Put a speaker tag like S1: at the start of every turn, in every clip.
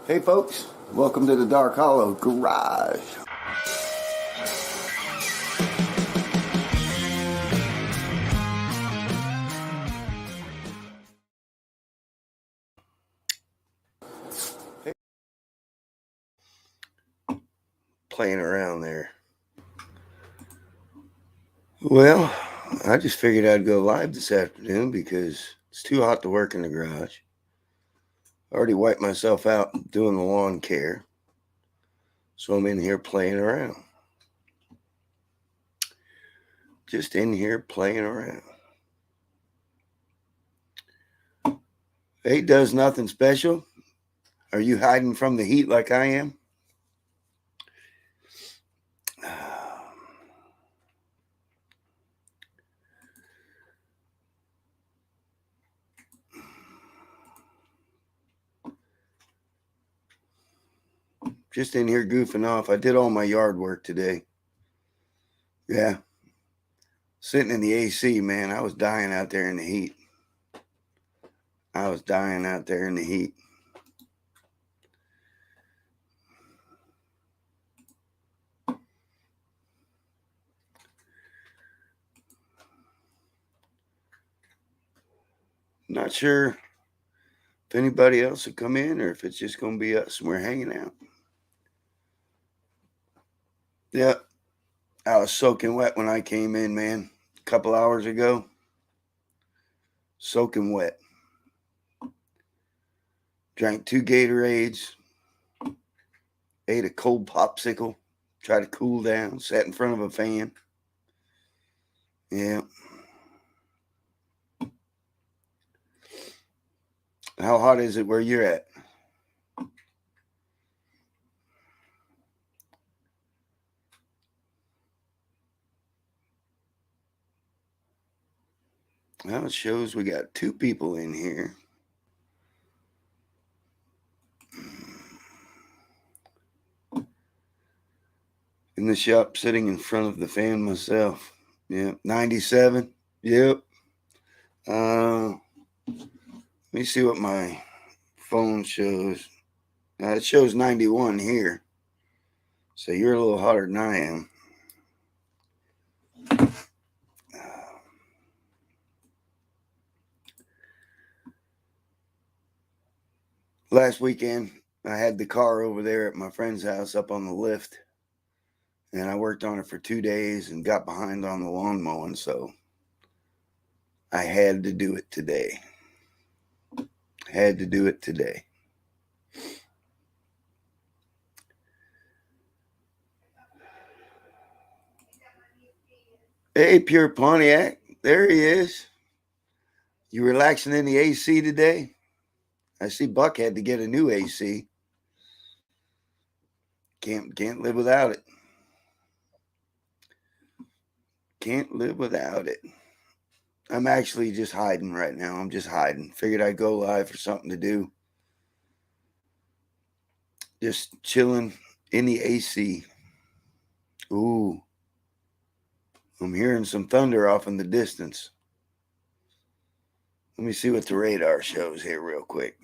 S1: Hey folks, welcome to the Dark Hollow Garage. Playing around there. Well, I just figured I'd go live this afternoon because it's too hot to work in the garage. I already wiped myself out doing the lawn care, so I'm in here playing around. Just in here playing around. Hey, does nothing special. Are you hiding from the heat like I am? Just in here goofing off. I did all my yard work today. Yeah. Sitting in the AC, man. I was dying out there in the heat. Not sure if anybody else would come in or if it's just going to be us and we're hanging out. Yeah, I was soaking wet when I came in, man, a couple hours ago. Soaking wet. Drank 2 Gatorades, ate a cold popsicle, tried to cool down, sat in front of a fan. Yeah. How hot is it where you're at? Well, it shows we got 2 people in here. In the shop, sitting in front of the fan myself. Yep, 97. Yep. Let me see what my phone shows. It shows 91 here. So you're a little hotter than I am. Last weekend, I had the car over there at my friend's house up on the lift. And I worked on it for 2 days and got behind on the lawn mowing. So I had to do it today. Hey, Pure Pontiac. There he is. You relaxing in the AC today? I see Buck had to get a new AC. Can't live without it. Can't live without it. I'm actually just hiding right now. I'm just hiding. Figured I'd go live for something to do. Just chilling in the AC. Ooh. I'm hearing some thunder off in the distance. Let me see what the radar shows here real quick.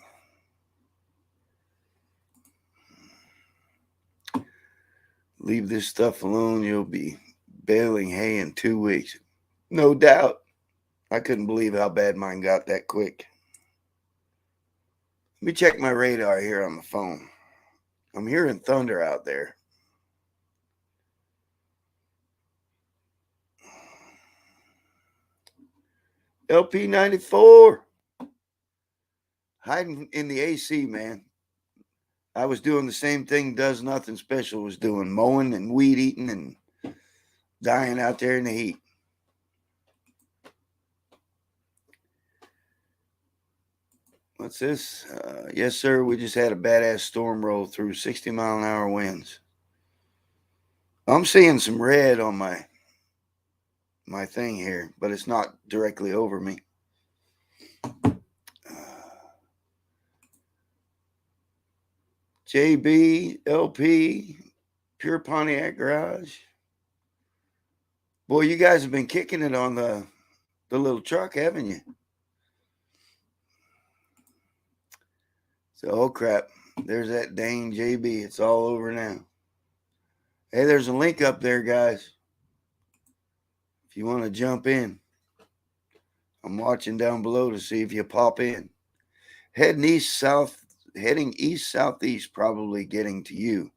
S1: Leave this stuff alone. You'll be baling hay in 2 weeks. No doubt. I couldn't believe how bad mine got that quick. Let me check my radar here on the phone. I'm hearing thunder out there. LP94. Hiding in the AC, man. I was doing the same thing Does Nothing Special was doing. Mowing and weed eating and dying out there in the heat. What's this? Yes, sir. We just had a badass storm roll through, 60-mile-an-hour winds. I'm seeing some red on my thing here, but it's not directly over me. JB, LP, Pure Pontiac Garage. Boy, you guys have been kicking it on the little truck, haven't you? So, oh crap. There's that dang JB. It's all over now. Hey, there's a link up there, guys. If you want to jump in, I'm watching down below to see if you pop in. Heading east southeast, probably getting to you.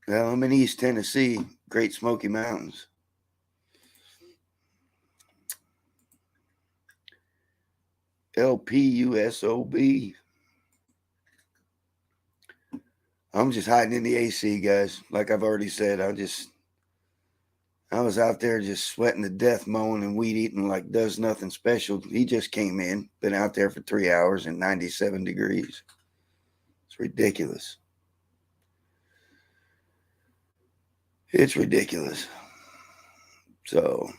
S1: Well, I'm in East Tennessee, Great Smoky Mountains. LPUSOB. I'm just hiding in the AC, guys. Like I've already said, I was out there just sweating to death, mowing and weed eating like does nothing special. He just came in, been out there for 3 hours and 97 degrees. It's ridiculous. It's ridiculous. So,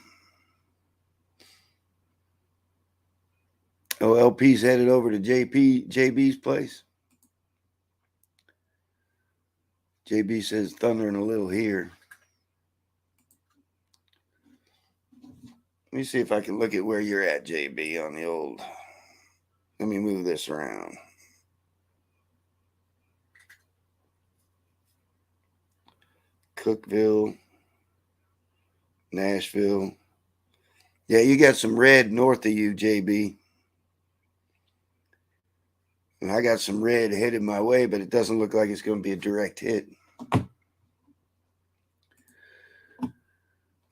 S1: LP's headed over to JB's place. JB says thundering a little here. Let me see if I can look at where you're at, JB, on the old. Let me move this around. Cookeville, Nashville. Yeah, you got some red north of you, JB. And I got some red headed my way, but it doesn't look like it's going to be a direct hit.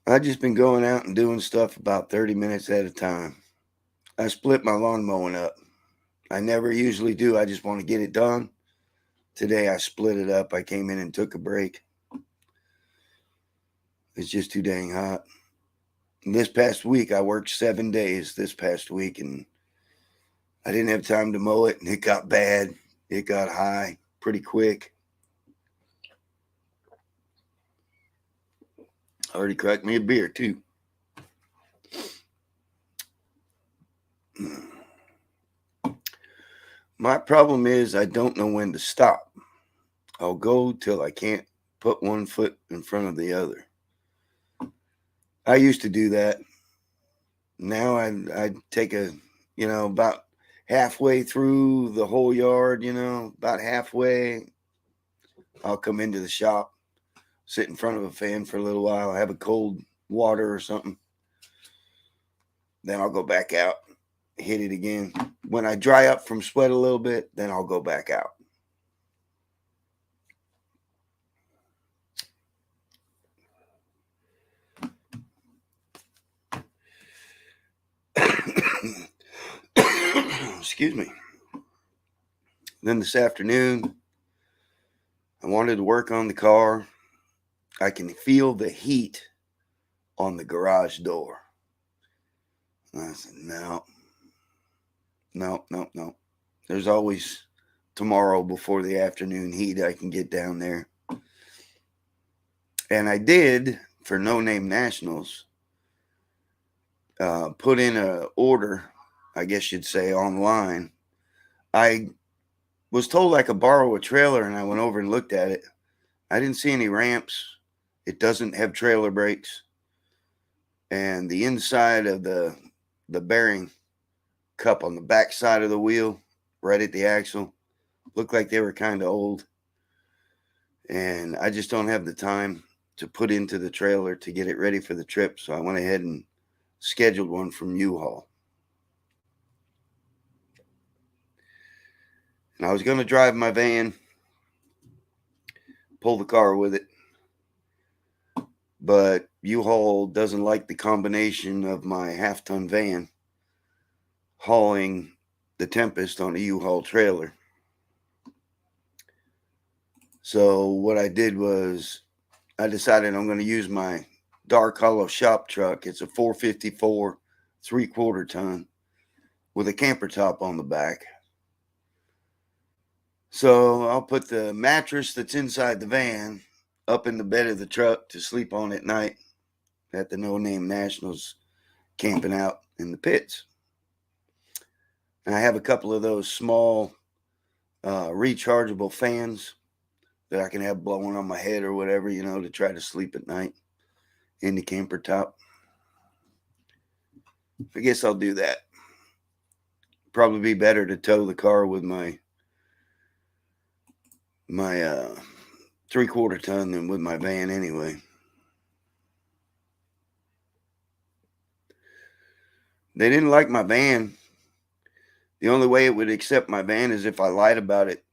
S1: I've just been going out and doing stuff about 30 minutes at a time. I split my lawn mowing up. I never usually do. I just want to get it done. Today I split it up. I came in and took a break. It's just too dang hot. And this past week, I worked 7 days this past week, and I didn't have time to mow it, and it got bad. It got high pretty quick. I already cracked me a beer, too. My problem is I don't know when to stop. I'll go till I can't put one foot in front of the other. I used to do that. Now I take about halfway through the whole yard, about halfway, I'll come into the shop, sit in front of a fan for a little while, have a cold water or something. Then I'll go back out, hit it again. When I dry up from sweat a little bit, then I'll go back out. Excuse me. Then this afternoon, I wanted to work on the car. I can feel the heat on the garage door. And I said, no. There's always tomorrow before the afternoon heat. I can get down there. And I did, for No Name Nationals, put in an order, I guess you'd say, online. I was told I could borrow a trailer, and I went over and looked at it. I didn't see any ramps. It doesn't have trailer brakes. And the inside of the bearing cup on the back side of the wheel, right at the axle, looked like they were kind of old. And I just don't have the time to put into the trailer to get it ready for the trip. So I went ahead and scheduled one from U-Haul. And I was going to drive my van, pull the car with it. But U-Haul doesn't like the combination of my half-ton van hauling the Tempest on a U-Haul trailer. So what I did was I decided I'm going to use my Dark Hollow shop truck. It's a 454 3/4 ton with a camper top on the back. So I'll put the mattress that's inside the van up in the bed of the truck to sleep on at night at the No Name Nationals camping out in the pits. And I have a couple of those small rechargeable fans that I can have blowing on my head or whatever, to try to sleep at night in the camper top. I guess I'll do that. Probably be better to tow the car with my my 3/4 ton than with my van anyway. They didn't like my van. The only way it would accept my van is if I lied about it,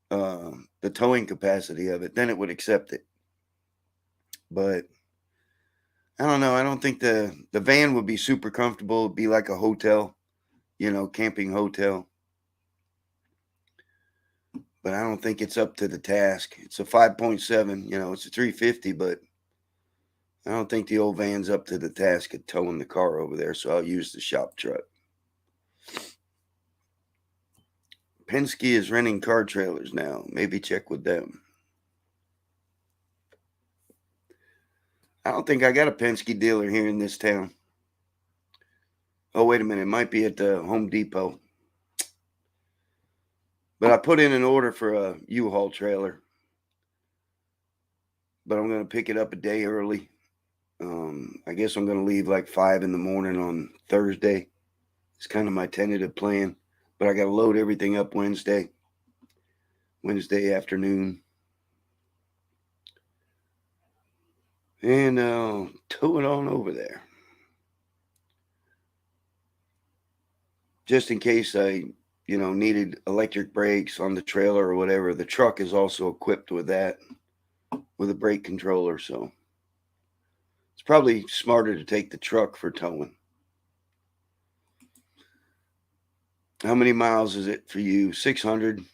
S1: the towing capacity of it. Then it would accept it. But I don't know. I don't think the van would be super comfortable. It'd be like a hotel, camping hotel. But I don't think it's up to the task. It's a 5.7, it's a 350, but I don't think the old van's up to the task of towing the car over there, so I'll use the shop truck. Penske is renting car trailers now. Maybe check with them. I don't think I got a Penske dealer here in this town. Oh, wait a minute. It might be at the Home Depot. But I put in an order for a U-Haul trailer. But I'm going to pick it up a day early. I guess I'm going to leave like 5 in the morning on Thursday. It's kind of my tentative plan. But I got to load everything up Wednesday afternoon. And tow it on over there. Just in case I, needed electric brakes on the trailer or whatever. The truck is also equipped with that, with a brake controller. So it's probably smarter to take the truck for towing. How many miles is it for you? 600.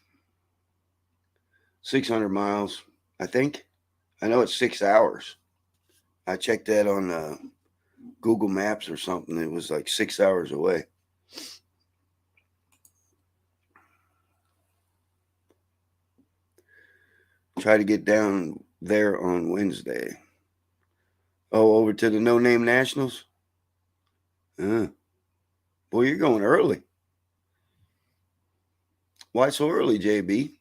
S1: 600 miles, I think. I know it's 6 hours. I checked that on Google Maps or something. It was like 6 hours away. Try to get down there on Wednesday. Oh, over to the No Name Nationals? Boy, you're going early. Why so early, JB?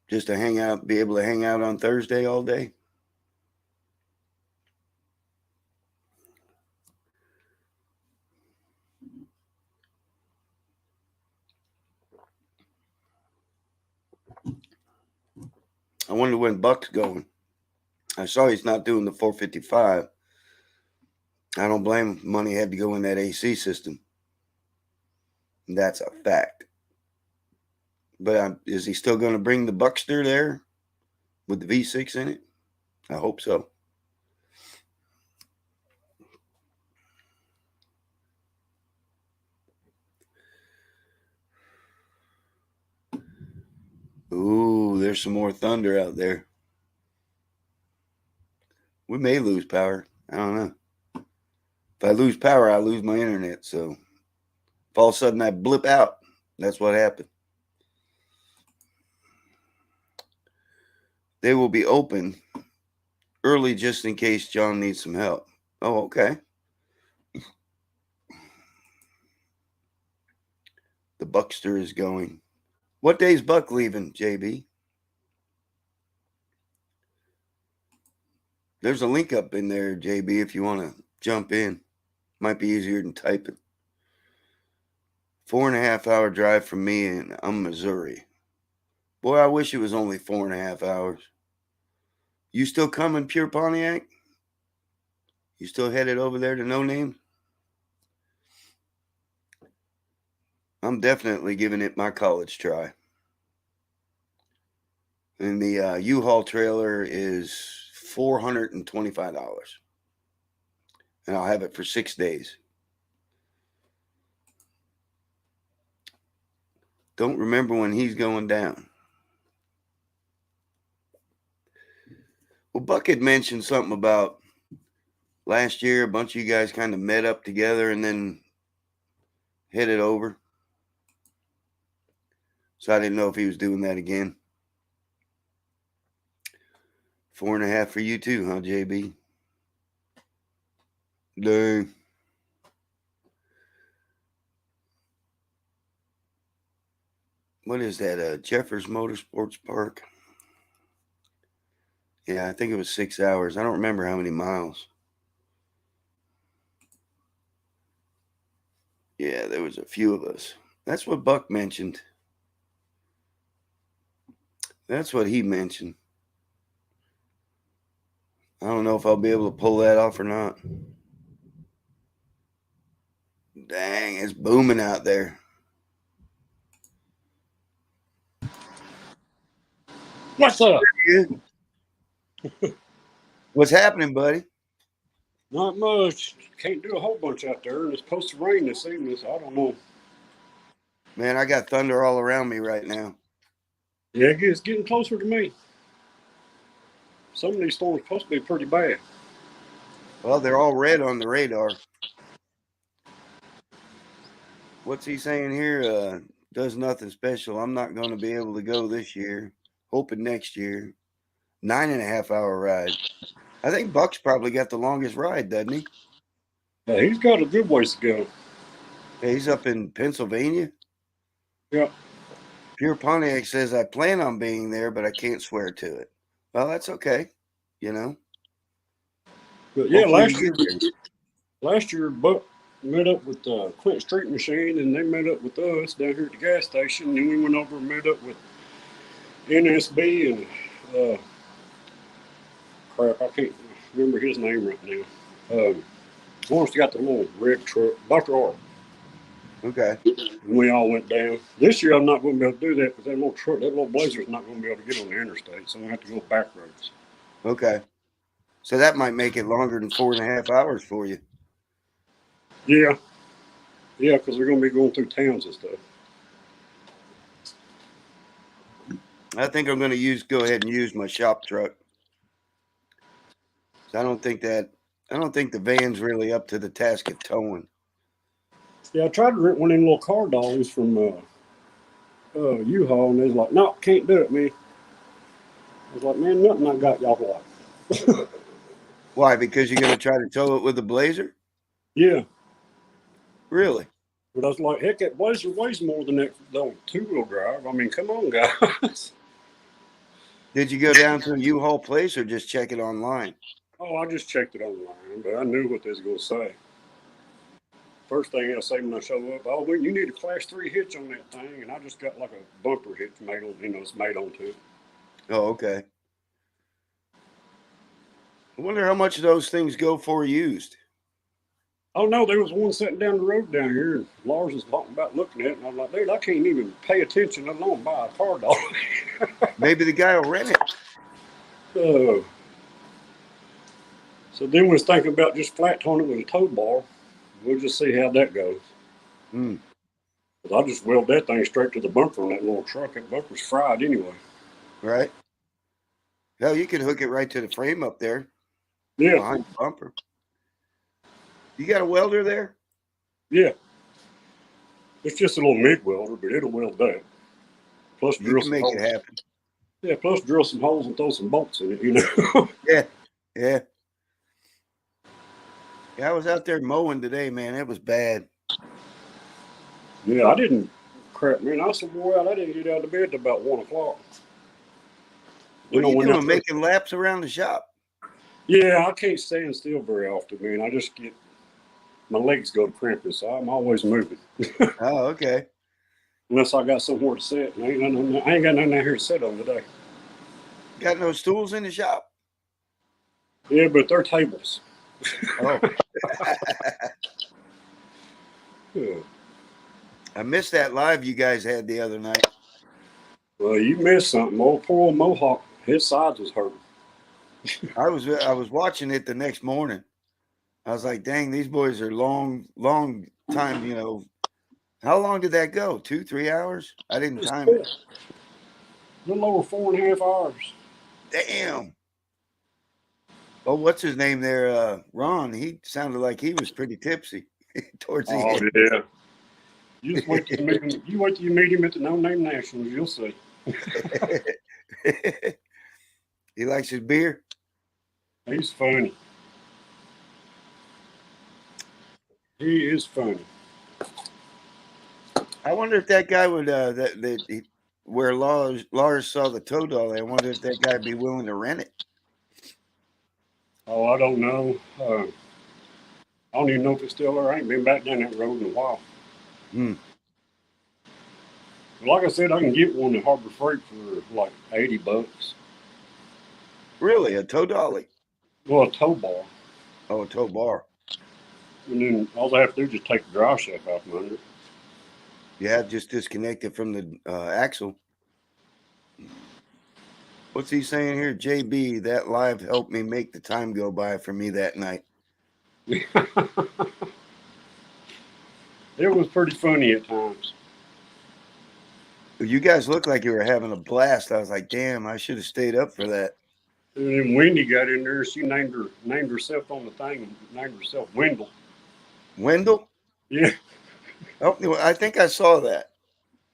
S1: Just to hang out, be able to hang out on Thursday all day? I wonder when Buck's going. I saw he's not doing the 455. I don't blame him. Money had to go in that AC system. That's a fact. But is he still going to bring the Buckster there with the V6 in it? I hope so. Ooh, there's some more thunder out there. We may lose power. I don't know. If I lose power, I lose my internet. So if all of a sudden I blip out, that's what happened. They will be open early just in case John needs some help. Oh, okay. The Buckster is going. What day's Buck leaving, JB? There's a link up in there, JB, if you want to jump in. Might be easier than typing. 4.5 hour drive from me, and I'm Missouri. Boy, I wish it was only 4.5 hours. You still coming, Pure Pontiac? You still headed over there to No Name? I'm definitely giving it my college try. And the U-Haul trailer is $425. And I'll have it for 6 days. Don't remember when he's going down. Well, Buck had mentioned something about last year, a bunch of you guys kind of met up together and then headed over. So I didn't know if he was doing that again. 4.5 for you too, huh, JB? Dang. What is that? Jeffers Motorsports Park? Yeah, I think it was 6 hours. I don't remember how many miles. Yeah, there was a few of us. That's what Buck mentioned. That's what he mentioned. I don't know if I'll be able to pull that off or not. Dang, it's booming out there.
S2: What's up?
S1: What's happening, buddy?
S2: Not much. Can't do a whole bunch out there, and it's supposed to rain this evening, so I don't know.
S1: Man, I got thunder all around me right now.
S2: Yeah, it's getting closer to me. Some of these storms are supposed to be pretty bad.
S1: Well, they're all red on the radar. What's he saying here? Does nothing special. I'm not going to be able to go this year. Hoping next year. 9.5 hour ride. I think Buck's probably got the longest ride, doesn't he?
S2: Yeah, he's got a good ways to go.
S1: Yeah, he's up in Pennsylvania.
S2: Yeah.
S1: Pure Pontiac says, I plan on being there, but I can't swear to it. Well, that's okay. You know,
S2: But yeah,
S1: hopefully you get there.
S2: last year Buck met up with Quint Street Machine, and they met up with us down here at the gas station. Then we went over and met up with NSB and uh, crap, I can't remember his name right now. Once got the little red truck, Dr. R.
S1: Okay.
S2: And we all went down. This year I'm not going to be able to do that because that little truck, that little Blazer's not going to be able to get on the interstate, so we have to go back roads.
S1: Okay. So that might make it longer than 4.5 hours for you.
S2: Yeah, yeah, because they're going to be going through towns and stuff.
S1: I think I'm going to go ahead and use my shop truck. I don't think the van's really up to the task of towing.
S2: Yeah, I tried to rent one of them little car dollies from U-Haul, and they was like, "No, can't do it, man." I was like, "Man, nothing I got y'all like."
S1: Why? Because you're going to try to tow it with a Blazer?
S2: Yeah,
S1: Really?
S2: but I was like, "Heck, that Blazer weighs more than that two-wheel drive. I mean, come on, guys."
S1: Did you go down to a U-Haul place or just check it online?
S2: Oh, I just checked it online, but I knew what they was going to say. First thing they'll say when I show up, oh, well, you need a class 3 hitch on that thing, and I just got like a bumper hitch made on, it's made onto it.
S1: Oh, okay. I wonder how much those things go for used.
S2: Oh no, there was one sitting down the road down here, and Lars was talking about looking at it, and I'm like, dude, I can't even pay attention alone buy a car dog.
S1: Maybe the guy will rent it.
S2: uh, so then we was thinking about just flat towing it with a tow bar. We'll just see how that goes.
S1: Hmm.
S2: Cause I just weld that thing straight to the bumper on that little truck. That bumper's fried anyway.
S1: Right? Hell, you can hook it right to the frame up there
S2: Yeah,
S1: behind the bumper. You got a welder there?
S2: yeah. It's just a little MIG welder, but it'll weld that. Plus
S1: You
S2: drill
S1: can
S2: some
S1: make it
S2: holes.
S1: happen.
S2: Yeah, plus drill some holes and throw some bolts in it.
S1: Yeah. Yeah. Yeah, I was out there mowing today, man. It was bad.
S2: Yeah, I didn't crap, man. I said, boy, I didn't get out of bed till about 1 o'clock.
S1: What
S2: Then
S1: are
S2: I
S1: you
S2: went out
S1: doing?
S2: there.
S1: Making laps around the shop?
S2: Yeah, I can't stand still very often, man. I just get my legs go to cramping, so I'm always moving.
S1: Oh, okay.
S2: Unless I got somewhere to sit. I ain't got nothing out here to sit on today.
S1: Got no stools in the shop?
S2: Yeah, but they're tables.
S1: Oh.
S2: Yeah.
S1: I missed that live you guys had the other night.
S2: Well, you missed something. Old poor old Mohawk, his sides was hurting.
S1: I was watching it the next morning. I was like, dang, these boys are long time. How long did that go? 2-3 hours? I didn't
S2: It's
S1: time
S2: cool.
S1: it.
S2: A little over 4.5 hours.
S1: Damn. Oh, what's his name there? Ron. He sounded like he was pretty tipsy towards the
S2: Oh
S1: end.
S2: yeah. You just wait till you meet him. You wait till you meet him at the No Name Nationals. You'll see.
S1: He likes his beer.
S2: He's funny. He is funny.
S1: I wonder if that guy would where Lars saw the tow dolly. I wonder if that guy'd be willing to rent it.
S2: Oh, I don't know. I don't even know if it's still there. I ain't been back down that road in a while.
S1: Hmm.
S2: Like I said, I can get one at Harbor Freight for like $80.
S1: Really, a tow dolly?
S2: Well, a tow bar.
S1: Oh, a tow bar.
S2: And then all I have to do is just take the drive shaft out from under it.
S1: Yeah, just disconnect it from the axle. What's he saying here? JB, that live helped me make the time go by for me that night.
S2: It was pretty funny at times.
S1: You guys look like you were having a blast. I was like, damn, I should have stayed up for that.
S2: And then Wendy got in there. She named herself on the thing and named herself Wendell.
S1: Wendell?
S2: Yeah.
S1: Oh, I think I saw that.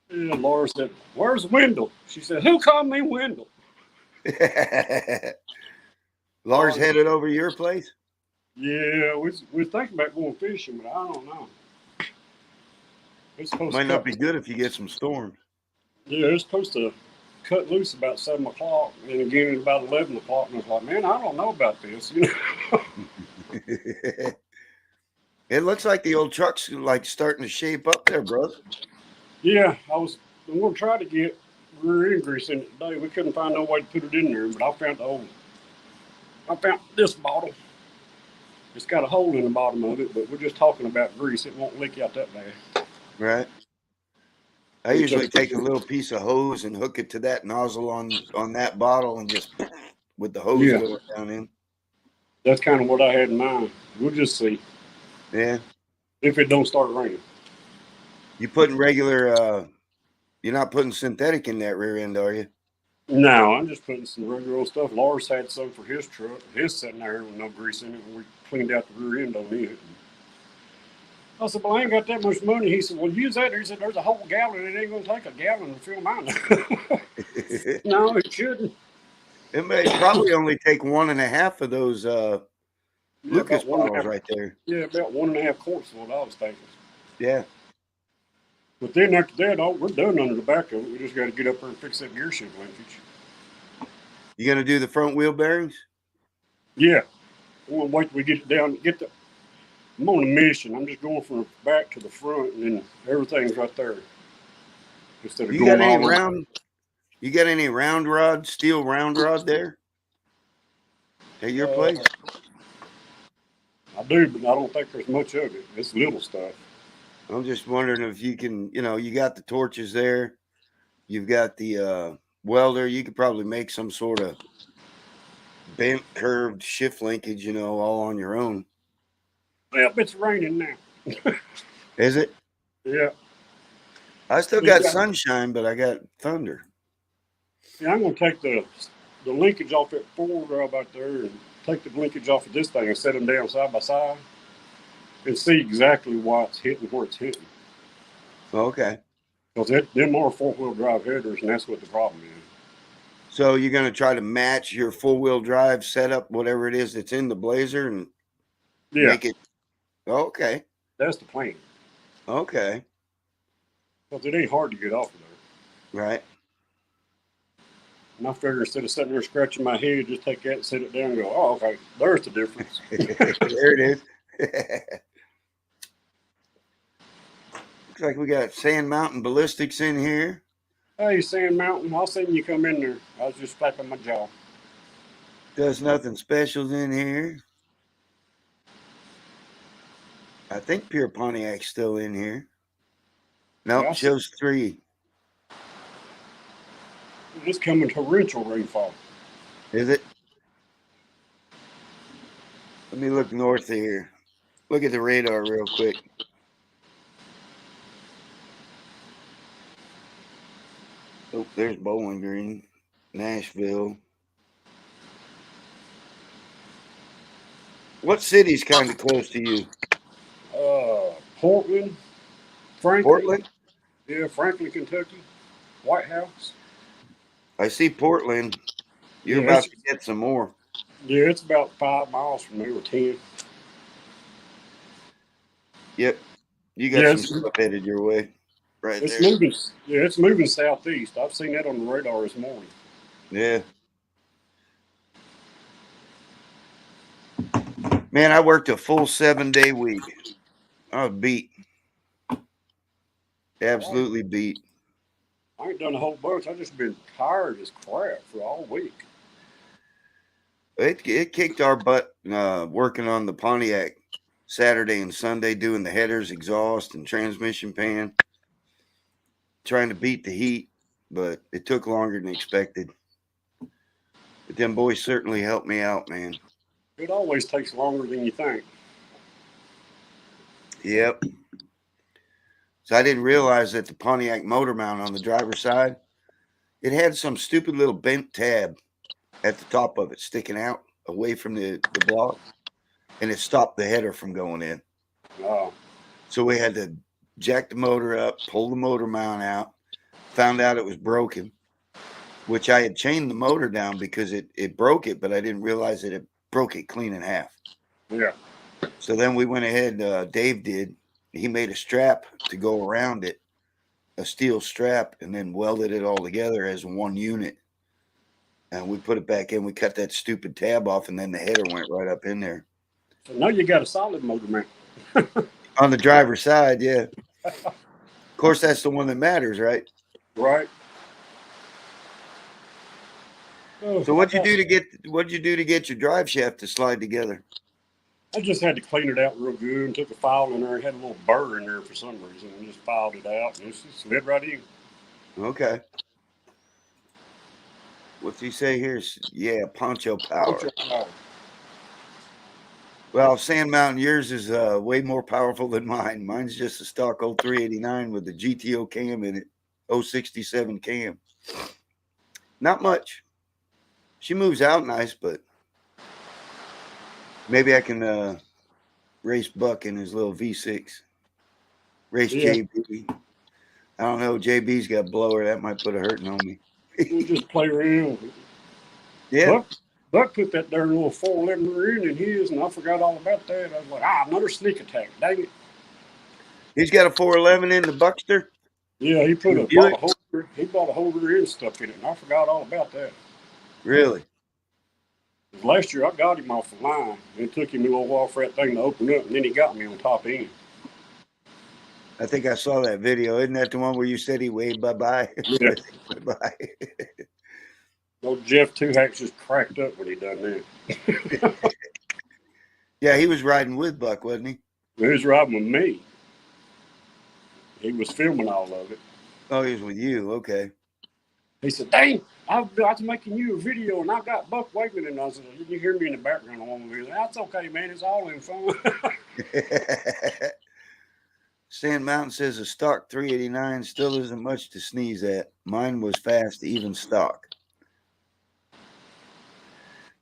S2: Yeah. Laura said, "Where's Wendell?" She said, "Who called me Wendell?"
S1: Lars headed over your place?
S2: Yeah, we're thinking about going fishing, but I don't know. It's supposed
S1: Might
S2: to
S1: not
S2: cut.
S1: be good if you get some storms.
S2: Yeah, it's supposed to cut loose about 7 o'clock, and again at about 11 o'clock. And I was like, man, I don't know about this. You know.
S1: It looks like the old truck's like starting to shape up there, brother.
S2: Yeah, I'm gonna try to get rear end grease in it today. We couldn't find no way to put it in there, but I found this bottle. It's got a hole in the bottom of it, but we're just talking about grease. It won't leak out that bad.
S1: Right. I
S2: We
S1: usually
S2: took,
S1: take a little piece of hose and hook it to that nozzle on that bottle and just with the hose
S2: yeah,
S1: going down in.
S2: that's kind of what I had in mind. We'll just see
S1: Yeah.
S2: if it don't start raining.
S1: You putting regular you're not putting synthetic in that rear end, are you?
S2: No, I'm just putting some regular old stuff. Lars had some for his truck. His sitting there with no grease in it, and we cleaned out the rear end on it. I said, "Well, I ain't got that much money." He said, "Well, use that." He said, "There's a whole gallon. It ain't gonna take a gallon to fill mine."
S1: It
S2: No, it shouldn't.
S1: may probably only take 1.5 of those
S2: Yeah,
S1: Lucas
S2: about one and a
S1: bottles
S2: half.
S1: right there.
S2: Yeah, about 1.5 quarts is what I was thinking.
S1: Yeah.
S2: But then after that, we're done under the back of it. We just got to get up there and fix that gear shift linkage.
S1: You gonna do the front wheel bearings?
S2: Yeah, we'll wait till we get it down. I'm on a mission. I'm just going from the back to the front, and then everything's right there. Instead of
S1: You got
S2: going
S1: any
S2: all over.
S1: round you got any round rod, steel round rod there at your
S2: Uh,
S1: place?
S2: I do, but I don't think there's much of it. It's little stuff.
S1: I'm just wondering if you can, you got the torches there. You've got the welder. You could probably make some sort of bent curved shift linkage, all on your own.
S2: Well, it's raining now.
S1: Is it?
S2: Yeah,
S1: I still
S2: it's
S1: got
S2: got,
S1: sunshine, but I got thunder.
S2: yeah. I'm gonna take the linkage off that four drive out there and take the linkage off of this thing and set them down side by side and see exactly why it's hitting where it's hitting.
S1: Okay.
S2: Because them are 4 wheel drive headers, and that's what the problem is.
S1: So you're going to try to match your full wheel drive setup, whatever it is that's in the Blazer, and
S2: Yeah,
S1: make it. Okay.
S2: that's the plan.
S1: Okay.
S2: Because it ain't hard to get off of there.
S1: Right.
S2: And I figure instead of sitting there scratching my head, just take that, sit it down, and go, oh, okay, there's the difference.
S1: There it is. Looks like we got Sand Mountain Ballistics in here.
S2: Hey, Sand Mountain, I seen you come in there. I was just flapping my jaw.
S1: Does nothing specials in here. I think Pure Pontiac's still in here.
S2: Yeah,
S1: Nope, shows 3.
S2: it's coming torrential rainfall.
S1: Is it? Let me look north here. Look at the radar real quick. Oh, there's Bowling Green, Nashville. What city's kind of close to you?
S2: Portland, Franklin,
S1: Portland?
S2: yeah, Franklin, Kentucky, White House.
S1: I see Portland. You're
S2: Yeah,
S1: about to get some more.
S2: it's about 5 miles from here, or 10.
S1: Yep. You got
S2: Yeah,
S1: some stuff headed your way right
S2: it's
S1: there.
S2: moving. Yeah, it's moving southeast. I've seen that on the radar this morning.
S1: Yeah. Man, I worked a full 7-day week. I was beat. Absolutely beat.
S2: I ain't done a whole bunch. I just been tired as crap for all week.
S1: It kicked our butt working on the Pontiac Saturday and Sunday, doing the headers, exhaust, and transmission pan, trying to beat the heat, but it took longer than expected. But them boys certainly helped me out, man.
S2: It always takes longer than you think.
S1: Yep. So I didn't realize that the Pontiac motor mount on the driver's side, it had some stupid little bent tab at the top of it sticking out away from the block, and it stopped the header from going in.
S2: Uh,
S1: So we had to jack the motor up, pull the motor mount out, found out it was broken, which I had chained the motor down because it broke it, but I didn't realize that it broke it clean in half.
S2: yeah.
S1: So then we went ahead, Dave did. He made a strap to go around it, a steel strap, and then welded it all together as one unit. And we put it back in. We cut that stupid tab off, and then the header went right up in there.
S2: So now you got a solid motor mount.
S1: On the driver's side, yeah. Of course, that's the one that matters, right?
S2: Right. Oh,
S1: So what'd you do to get your drive shaft to slide together?
S2: I just had to clean it out real good and took a file in there. It had a little burr in there for some reason and just filed it out and it just slid right in.
S1: Okay. What's he say here? Yeah, poncho power. Well, Sand Mountain, yours is way more powerful than mine. Mine's just a stock old 389 with the GTO cam in it, 067 cam. Not much. She moves out nice, but maybe I can race Buck in his little V6. Race JB. I don't know. JB's got a blower. That might put a hurting on me.
S2: We'll just play around.
S1: Yeah.
S2: Buck put that darn little 411 in his, and I forgot all about that. I was like, another sneak attack. Dang it.
S1: He's got a 411 in the Buckster.
S2: Yeah, he bought a holder. He bought a holder and stuff in it, and I forgot all about that.
S1: Really?
S2: Last year I got him off the line. It took him a little while for that thing to open up, and then he got me on top end.
S1: I think I saw that video. Isn't that the one where you said he waved bye-bye?
S2: Yeah.
S1: Bye-bye.
S2: Old Jeff Two Hacks just cracked up when he done that.
S1: Yeah, he was riding with Buck, wasn't he?
S2: He was riding with me. He was filming all of it.
S1: Oh, he was with you. Okay.
S2: He said, "Dang, I was making you a video, and I got Buck waving." And I said, "Did you hear me in the background?" That's okay, man. It's all in fun.
S1: Sand Mountain says a stock 389 still isn't much to sneeze at. Mine was fast, even stock.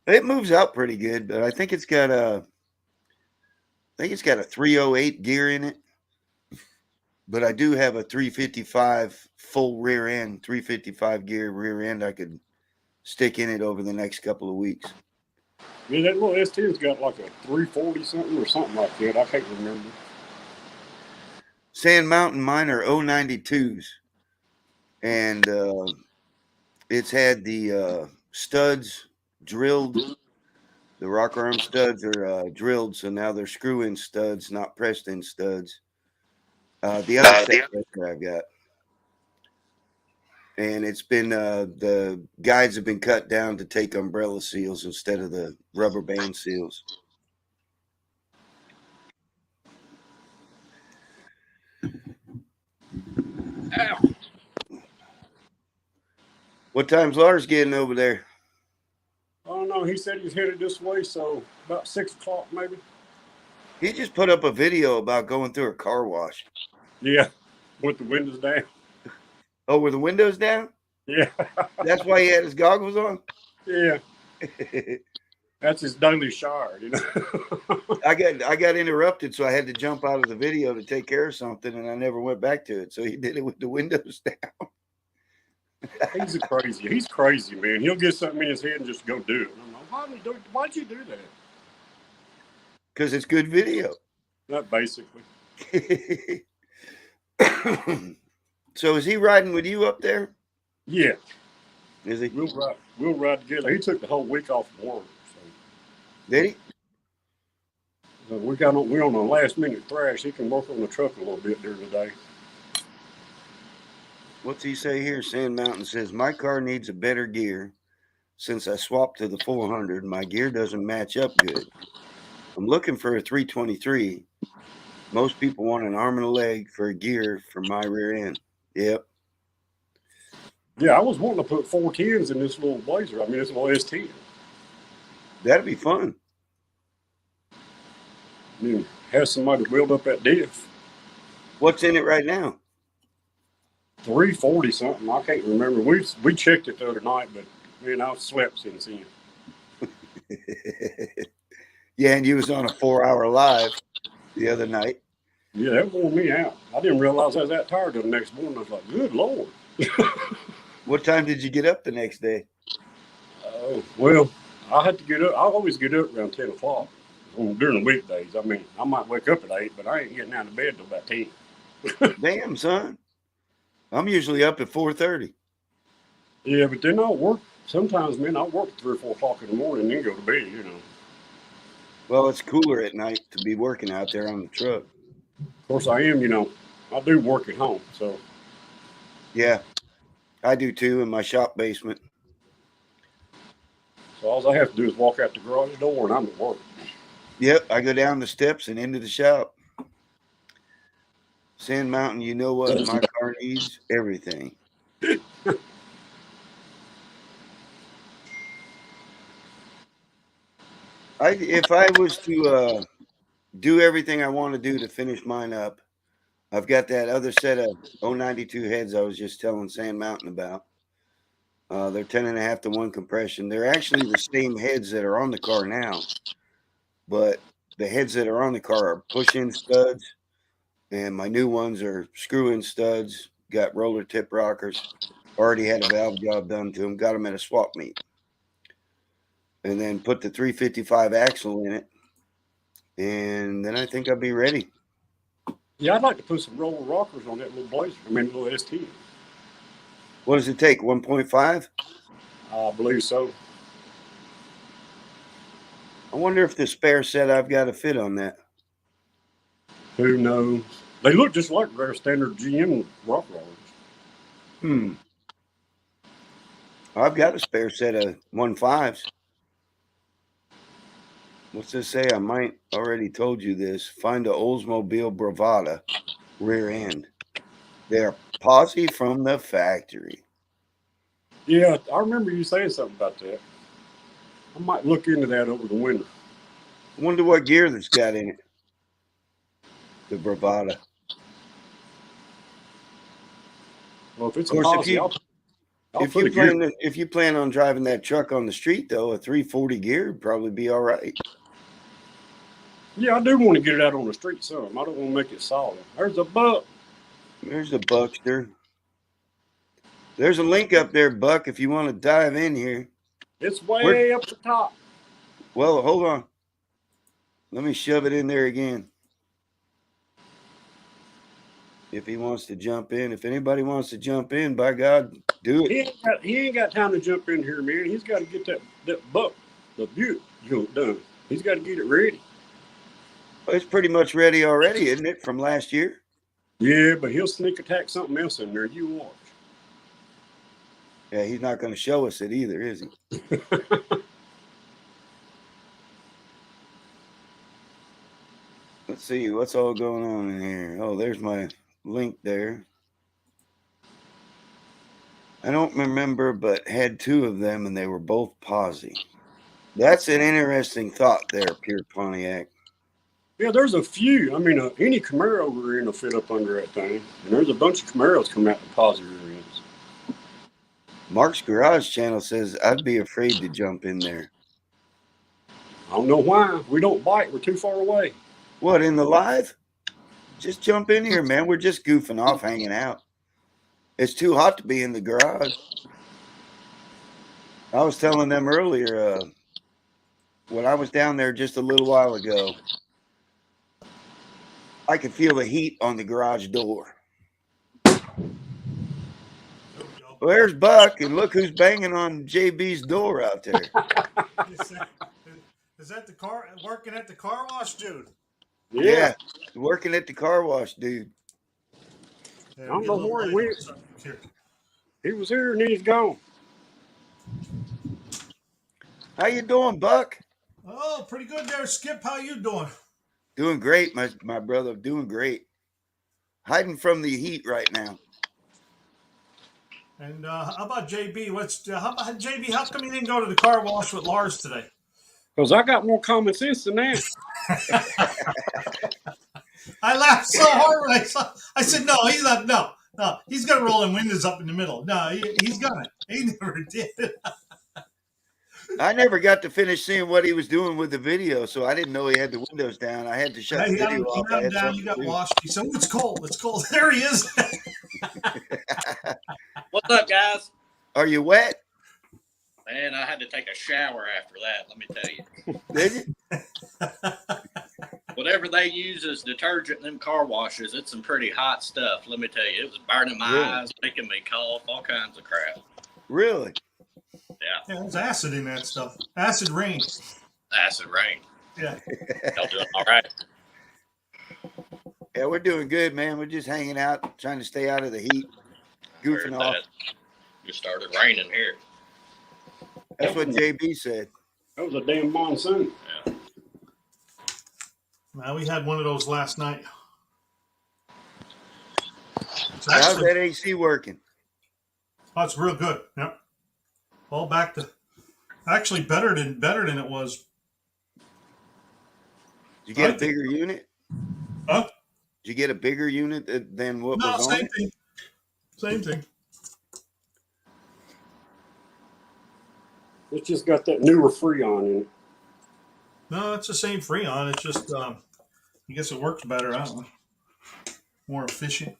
S1: It moves out pretty good, but I think it's got a 308 gear in it. But I do have a 355 full rear end, 355 gear rear end I could stick in it over the next couple of weeks.
S2: Yeah, that little S10's got like a 340 something or something like that. I can't remember.
S1: Sand Mountain, mine are 092s. And it's had the studs drilled. The rocker arm studs are drilled, so now they're screw-in studs, not pressed-in studs. The other set that I've got. And it's been, the guides have been cut down to take umbrella seals instead of the rubber band seals.
S2: Ow.
S1: What time's Lars getting over there?
S2: I don't know. He said he's headed this way, so about 6 o'clock maybe.
S1: He just put up a video about going through a car wash.
S2: Yeah, with the windows down.
S1: Oh, were the windows down?
S2: Yeah.
S1: That's why he had his goggles on?
S2: Yeah. That's his daily shower, you know.
S1: I got interrupted, so I had to jump out of the video to take care of something, and I never went back to it. So he did it with the windows down.
S2: He's crazy, man. He'll get something in his head and just go do it. I'm like, why'd you do that?
S1: Because it's good video.
S2: Not basically.
S1: So is he riding with you up there?
S2: Yeah.
S1: Is he?
S2: We'll ride together. He took the whole week off of work. So.
S1: Did he?
S2: We're on a last minute thrash. He can work on the truck a little bit during the day.
S1: What's he say here? Sand Mountain says, my car needs a better gear. Since I swapped to the 400, my gear doesn't match up good. I'm looking for a 323. Most people want an arm and a leg for a gear for my rear end. Yep,
S2: Yeah, I was wanting to put 410s in this little Blazer. I mean, this little S10.
S1: that'd be fun.
S2: I mean, have somebody build up that diff.
S1: What's in it right now?
S2: 340 something. I can't remember. We checked it the other night, but man, I've slept since then.
S1: Yeah, and you was on a 4-hour live the other night.
S2: Yeah, that wore me out. I didn't realize I was that tired till the next morning. I was like, good Lord.
S1: What time did you get up the next day?
S2: Well, I had to get up. I always get up around 10 o'clock during the weekdays. I mean, I might wake up at 8, but I ain't getting out of bed till about 10.
S1: Damn, son. I'm usually up at 4:30.
S2: Yeah, but then I'll work. Sometimes, man, I'll work at 3 or 4 o'clock in the morning and then go to bed.
S1: Well, it's cooler at night to be working out there on the truck.
S2: Of course, I am. I do work at home. So,
S1: Yeah, I do too in my shop basement.
S2: all I have to do is walk out the garage door and I'm at work.
S1: Yep, I go down the steps and into the shop. Sand Mountain, you know what? My car needs everything. If I was to do everything I want to do to finish mine up, I've got that other set of 092 heads I was just telling Sand Mountain about. They're 10.5 to 1 compression. They're actually the same heads that are on the car now, but the heads that are on the car are push-in studs, and my new ones are screw-in studs. Got roller tip rockers. Already had a valve job done to them. Got them at a swap meet, and then put the 355 axle in it, and then I think I'll be ready.
S2: Yeah, I'd like to put some roller rockers on that little Blazer. I mean, little S10.
S1: What does it take? 1.5?
S2: I believe so.
S1: I wonder if the spare set I've got to fit on that.
S2: Who knows? They look just like their standard GM rock rollers.
S1: Hmm. I've got a spare set of 1.5s. What's this say? I might already told you this. Find a Oldsmobile Bravada rear end. They're posse from the factory.
S2: Yeah, I remember you saying something about that. I might look into that over the winter.
S1: I wonder what gear that's got in it. The Bravada. Of
S2: Well, if it's a
S1: course,
S2: posse, I'll
S1: if
S2: put
S1: you
S2: a gear.
S1: plan on driving that truck on the street though, a 340 gear would probably be all right.
S2: Yeah, I do want to get it out on the street some. I don't want to make it solid. There's a buck.
S1: There's the Buckster. There's a link up there, Buck, if you want to dive in here.
S2: It's
S1: Where?
S2: way up the top.
S1: Well, hold on. Let me shove it in there again. If he wants to jump in, if anybody wants to jump in, by God, do it.
S2: He ain't got time to jump in here, man. He's got to get that buck, the butte, done. He's got to get it ready.
S1: It's pretty much ready already, isn't it, from last year?
S2: Yeah, but he'll sneak attack something else in there. You watch.
S1: Yeah, he's not going to show us it either, is he? Let's see what's all going on in here. Oh, there's my link there. I don't remember, but had two of them, and they were both posse. That's an interesting thought there, Pure Pontiac.
S2: Yeah, there's a few. I mean, any Camaro rear end will fit up under that thing. And there's a bunch of Camaros coming out with positive rear ends.
S1: Mark's Garage Channel says I'd be afraid to jump in there.
S2: I don't know why. We don't bite. We're too far away.
S1: What, in the live? Just jump in here, man. We're just goofing off, hanging out. It's too hot to be in the garage. I was telling them earlier, when I was down there just a little while ago, I could feel the heat on the garage door. Well, there's Buck, and look who's banging on JB's door out there.
S3: Is that the car working at the car wash, dude?
S1: Yeah, working at the car wash, dude.
S2: I
S3: Yeah,
S2: don't
S3: get a
S2: know
S3: little
S2: where he
S3: light on
S2: went.
S3: something here.
S2: He was here and then he's gone.
S1: How you doing, Buck?
S3: Oh, pretty good there, Skip. How you doing?
S1: Doing great, my brother. Doing great. Hiding from the heat right now.
S3: And how about JB? How about JB? How come you didn't go to the car wash with Lars today?
S2: Because I got more common sense than that.
S3: I laughed so hard when I saw. I said, "No, he's not. No, no, he's gonna roll the windows up in the middle. No, he's gonna. He never did."
S1: I never got to finish seeing what he was doing with the video, so I didn't know he had the windows down. I had to shut the video
S3: He
S1: off.
S3: got
S1: I
S3: him
S1: had
S3: down. He
S1: something
S3: got
S1: to do.
S3: washed. He said, "Oh, it's cold. It's cold." There he is.
S4: What's up, guys?
S1: Are you wet?
S4: Man, I had to take a shower after that, let me tell you.
S1: Did you?
S4: Whatever they use as detergent in them car washes, it's some pretty hot stuff, let me tell you. It was burning my
S1: Really?
S4: eyes, making me cough, all kinds of crap.
S1: Really?
S4: Yeah,
S3: Yeah, there's acid in that stuff. Acid rain.
S4: acid rain.
S3: Yeah.
S4: Y'all doing all right?
S1: Yeah, we're doing good, man. We're just hanging out, trying to stay out of the heat, goofing
S4: Heard
S1: off.
S4: that. It started raining here.
S1: That's what JB said.
S2: That was a damn monsoon.
S4: Yeah.
S3: Now we had one of those last night. It's
S1: How's
S3: actually,
S1: that AC working?
S3: oh, it's real good. Yep. All back to actually better than it was.
S1: Did you get
S3: I
S1: a
S3: think-
S1: bigger unit?
S3: Huh?
S1: Did you get a bigger unit than what
S3: No,
S1: was on
S3: same
S1: it?
S3: thing. Same thing.
S2: It's just got that newer Freon in it.
S3: No, it's the same Freon. It's just, I guess it works better. I don't know. More efficient.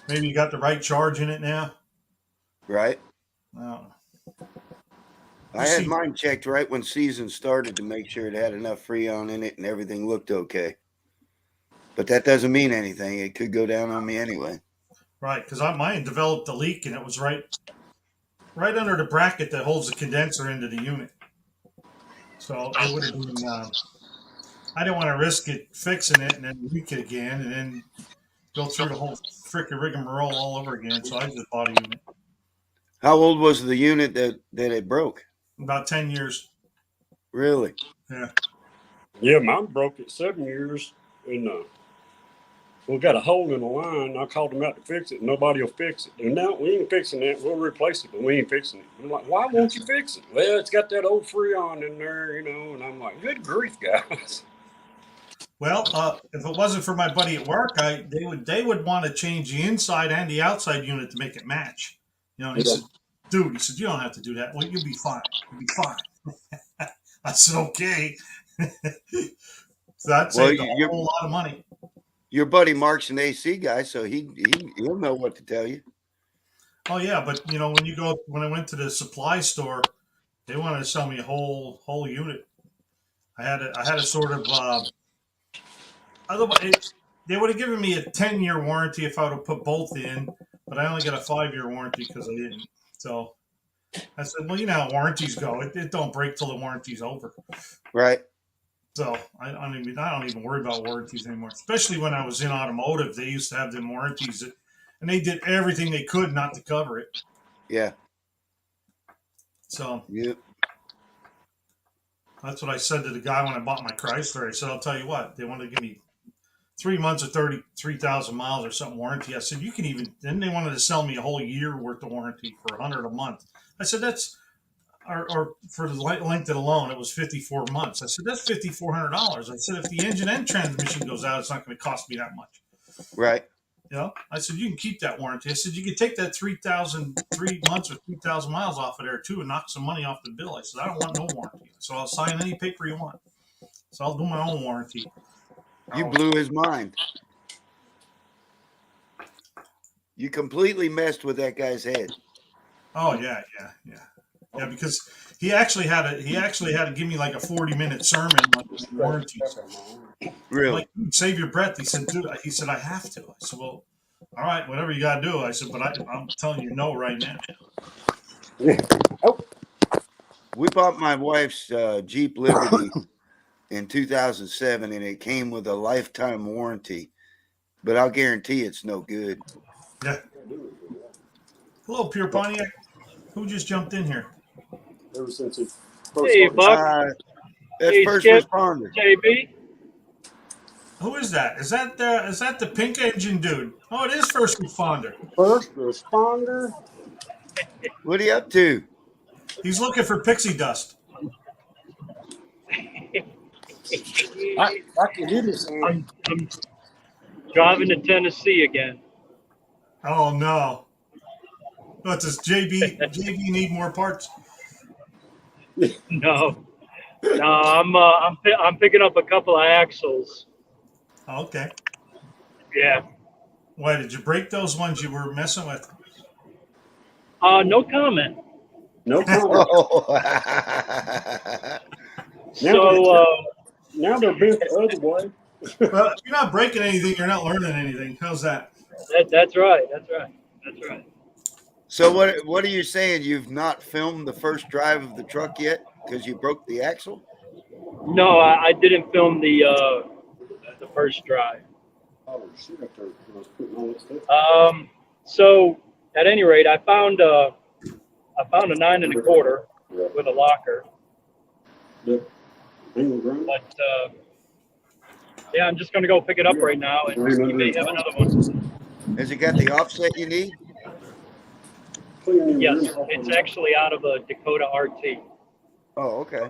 S3: Maybe you got the right charge in it now.
S1: Right.
S3: I don't know.
S1: I had mine checked right when season started to make sure it had enough Freon in it and everything looked okay. But that doesn't mean anything. It could go down on me anyway.
S3: Right, because mine developed a leak and it was right under the bracket that holds the condenser into the unit. So it would have been. I didn't want to risk it fixing it and then leak it again and then go through the whole frickin' rigmarole all over again. So I just bought a unit.
S1: How old was the unit that it broke?
S3: About 10 years.
S1: Really?
S3: Yeah.
S2: Yeah, mine broke at 7 years. And we got a hole in the line. I called them out to fix it. Nobody will fix it. And no, we ain't fixing that. We'll replace it, but we ain't fixing it. I'm like, why won't you fix it? Well, it's got that old Freon in there, you know. And I'm like, good grief, guys.
S3: Well, if it wasn't for my buddy at work, they would want to change the inside and the outside unit to make it match. You know, and he said, "Dude," he said, "you don't have to do that. Well, you'll be fine. You'll be fine." I said, "Okay." So that saved a whole lot of money.
S1: Your buddy Mark's an AC guy, so he'll know what to tell you.
S3: Oh yeah, but you know when I went to the supply store, they wanted to sell me a whole unit. I had a sort of otherwise they would have given me a 10-year warranty if I would have put both in, but I only got a 5-year warranty because I didn't. So I said, well, you know how warranties go. It don't break till the warranty's over.
S1: Right.
S3: So I don't even worry about warranties anymore. Especially when I was in automotive, they used to have them warranties and they did everything they could not to cover it.
S1: Yeah.
S3: So
S1: Yep.
S3: that's what I said to the guy when I bought my Chrysler. I said, I'll tell you what, they wanted to give me 3 months or 33,000 miles or something warranty. I said, you can even, then they wanted to sell me a whole year worth of warranty for $100 a month. I said, that's, or for the length of the loan, it was 54 months. I said, that's $5,400. I said, if the engine and transmission goes out, it's not going to cost me that much.
S1: Right.
S3: You know, I said, you can keep that warranty. I said, you can take that 3 months or 3,000 miles off of there too and knock some money off the bill. I said, I don't want no warranty. So I'll sign any paper you want. So I'll do my own warranty.
S1: You blew his mind. You completely messed with that guy's head.
S3: Oh yeah, because he actually had to give me like a 40-minute sermon on warranties.
S1: Really?
S3: Like, save your breath. He said, dude, he said, I have to. I said, well, all right, whatever you got to do. I said, but I'm telling you no right now.
S1: We bought my wife's Jeep Liberty in 2007, and it came with a lifetime warranty. but I'll guarantee it's no good.
S3: Yeah. Hello, Pure Pontiac. Who just jumped in here?
S2: Ever since it
S5: Hey,
S2: started.
S5: Buck.
S1: That's
S5: Hey,
S1: first
S5: Skip.
S1: responder.
S5: JB.
S3: Who is that? Is that the pink engine dude? Oh, it is first responder.
S2: First responder.
S1: What are you up to?
S3: He's looking for pixie dust.
S2: I can hear this.
S5: I'm driving to Tennessee again.
S3: Oh no. What does JB need more parts?
S5: No, I'm picking up a couple of axles.
S3: Oh, okay.
S5: Yeah.
S3: Why did you break those ones you were messing with?
S5: No comment.
S2: No comment.
S1: Oh.
S2: Now they're bent the other way.
S3: Well, if you're not breaking anything, you're not learning anything. How's that?
S5: That's right. That's right.
S1: So what are you saying? You've not filmed the first drive of the truck yet because you broke the axle?
S5: No, I didn't film the first drive.
S2: Oh shit! After I was putting all that stuff.
S5: So at any rate, I found a 9 1/4 with a locker,
S2: The angle grind.
S5: but yeah, I'm just gonna go pick it up right now, and you may have another one.
S1: Has it got the offset you need?
S5: Yes, it's actually out of a Dakota RT.
S1: Oh, okay.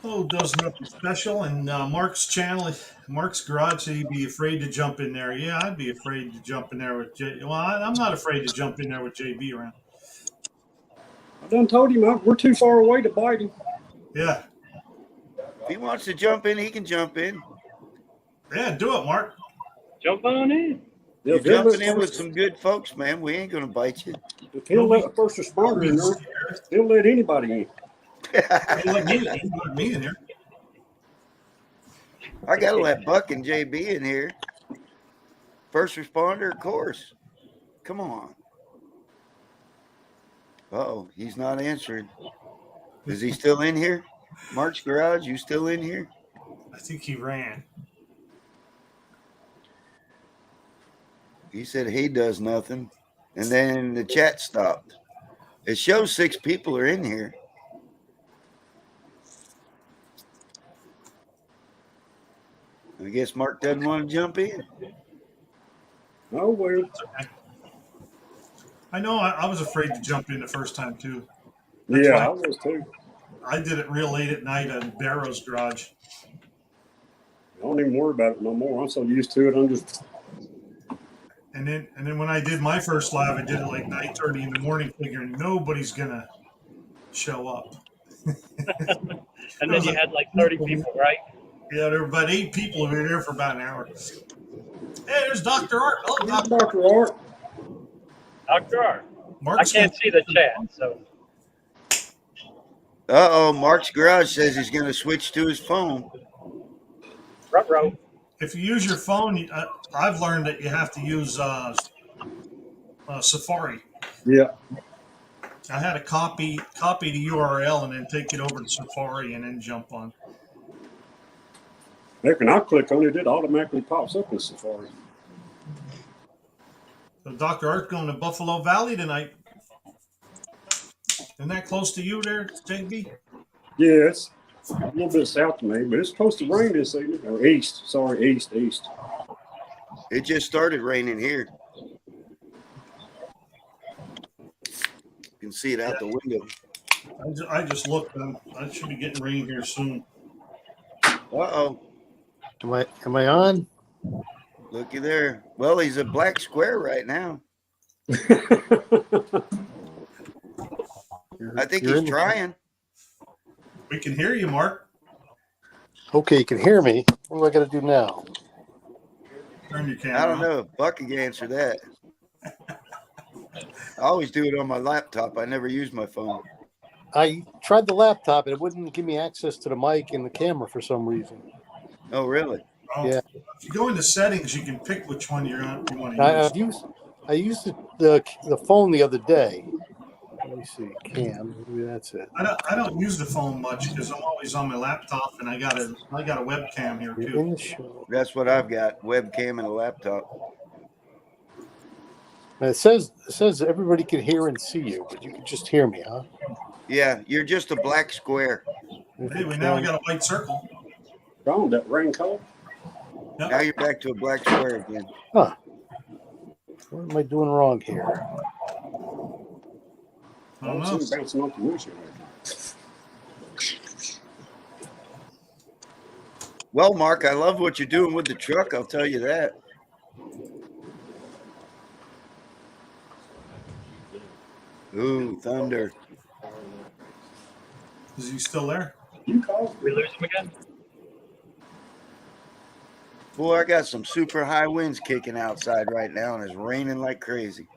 S3: Oh, does nothing special. And Mark's channel, Mark's Garage, said he'd be afraid to jump in there. Yeah, I'd be afraid to jump in there with Well, I'm not afraid to jump in there with JB around.
S2: I done told him we're too far away to bite him.
S3: Yeah.
S1: If he wants to jump in, he can jump in.
S3: Yeah, do it, Mark.
S5: Jump on in.
S1: You're jumping in with some good folks, man. We ain't gonna bite you.
S2: If he'll let a first responder in there, he'll let anybody in.
S3: He let me in here.
S1: I gotta let Buck and JB in here. First responder, of course. Come on. Uh-oh, he's not answering. Is he still in here? Mark's Garage, you still in here?
S3: I think he ran.
S1: He said he does nothing. And then the chat stopped. It shows 6 people are in here. I guess Mark doesn't want to jump in.
S2: Oh well.
S3: I know I was afraid to jump in the first time, too.
S2: Yeah, I was too.
S3: I did it real late at night on Barrow's Garage.
S2: I don't even worry about it no more. I'm so used to it. I'm just.
S3: And then when I did my first live, I did it like 9:30 in the morning, figuring nobody's gonna show up.
S5: And then you had like 30 people, right?
S3: Yeah, there were about 8 people who were there for about an hour. Hey, there's Dr. Art. Oh,
S2: Dr. Art.
S5: Dr. R.
S3: Mark's
S5: I can't see the chat, so.
S1: Uh-oh, Mark's Garage says he's going to switch to his phone.
S5: Ruh-roh.
S3: If you use your phone, I've learned that you have to use Safari.
S2: Yeah.
S3: I had to copy the URL and then take it over to Safari and then jump on.
S2: Heck, and I click on it, it automatically pops up in Safari.
S3: So Dr. Art's going to Buffalo Valley tonight. Isn't that close to you there, JB?
S2: Yeah, it's a little bit south of me, but it's supposed to rain this evening. Or east. Sorry, east.
S1: It just started raining here. You can see it out the window.
S3: I just looked. I should be getting rain here soon.
S1: Uh-oh.
S6: Am I on?
S1: Looky there. Well, he's a black square right now. I think he's trying.
S3: We can hear you, Mark.
S6: Okay, you can hear me. What do I got to do now?
S3: Turn your camera
S1: I don't
S3: on.
S1: know. Buck can answer that. I always do it on my laptop. I never use my phone.
S6: I tried the laptop and it wouldn't give me access to the mic and the camera for some reason.
S1: Oh, really?
S3: Oh,
S6: Yeah.
S3: If you go into settings, you can pick which one you want to use.
S6: I used the phone the other day, Let me see. Cam. Maybe that's it.
S3: I don't use the phone much because I'm always on my laptop, and I got a webcam here
S6: You're
S3: too.
S6: in the show.
S1: That's what I've got. Webcam and a laptop.
S6: And it says everybody can hear and see you, but you can just hear me, huh?
S1: Yeah, you're just a black square.
S3: Anyway, now we got a white circle.
S2: Wrong, that rain color.
S3: Yep.
S1: Now you're back to a black square again.
S6: Huh. What am I doing wrong here?
S3: I don't know.
S2: Bouncing off the windshield.
S1: Well, Mark, I love what you're doing with the truck. I'll tell you that. Ooh, thunder.
S3: Is he still there?
S2: You called?
S5: We lose him again?
S1: Boy, I got some super high winds kicking outside right now, and it's raining like crazy.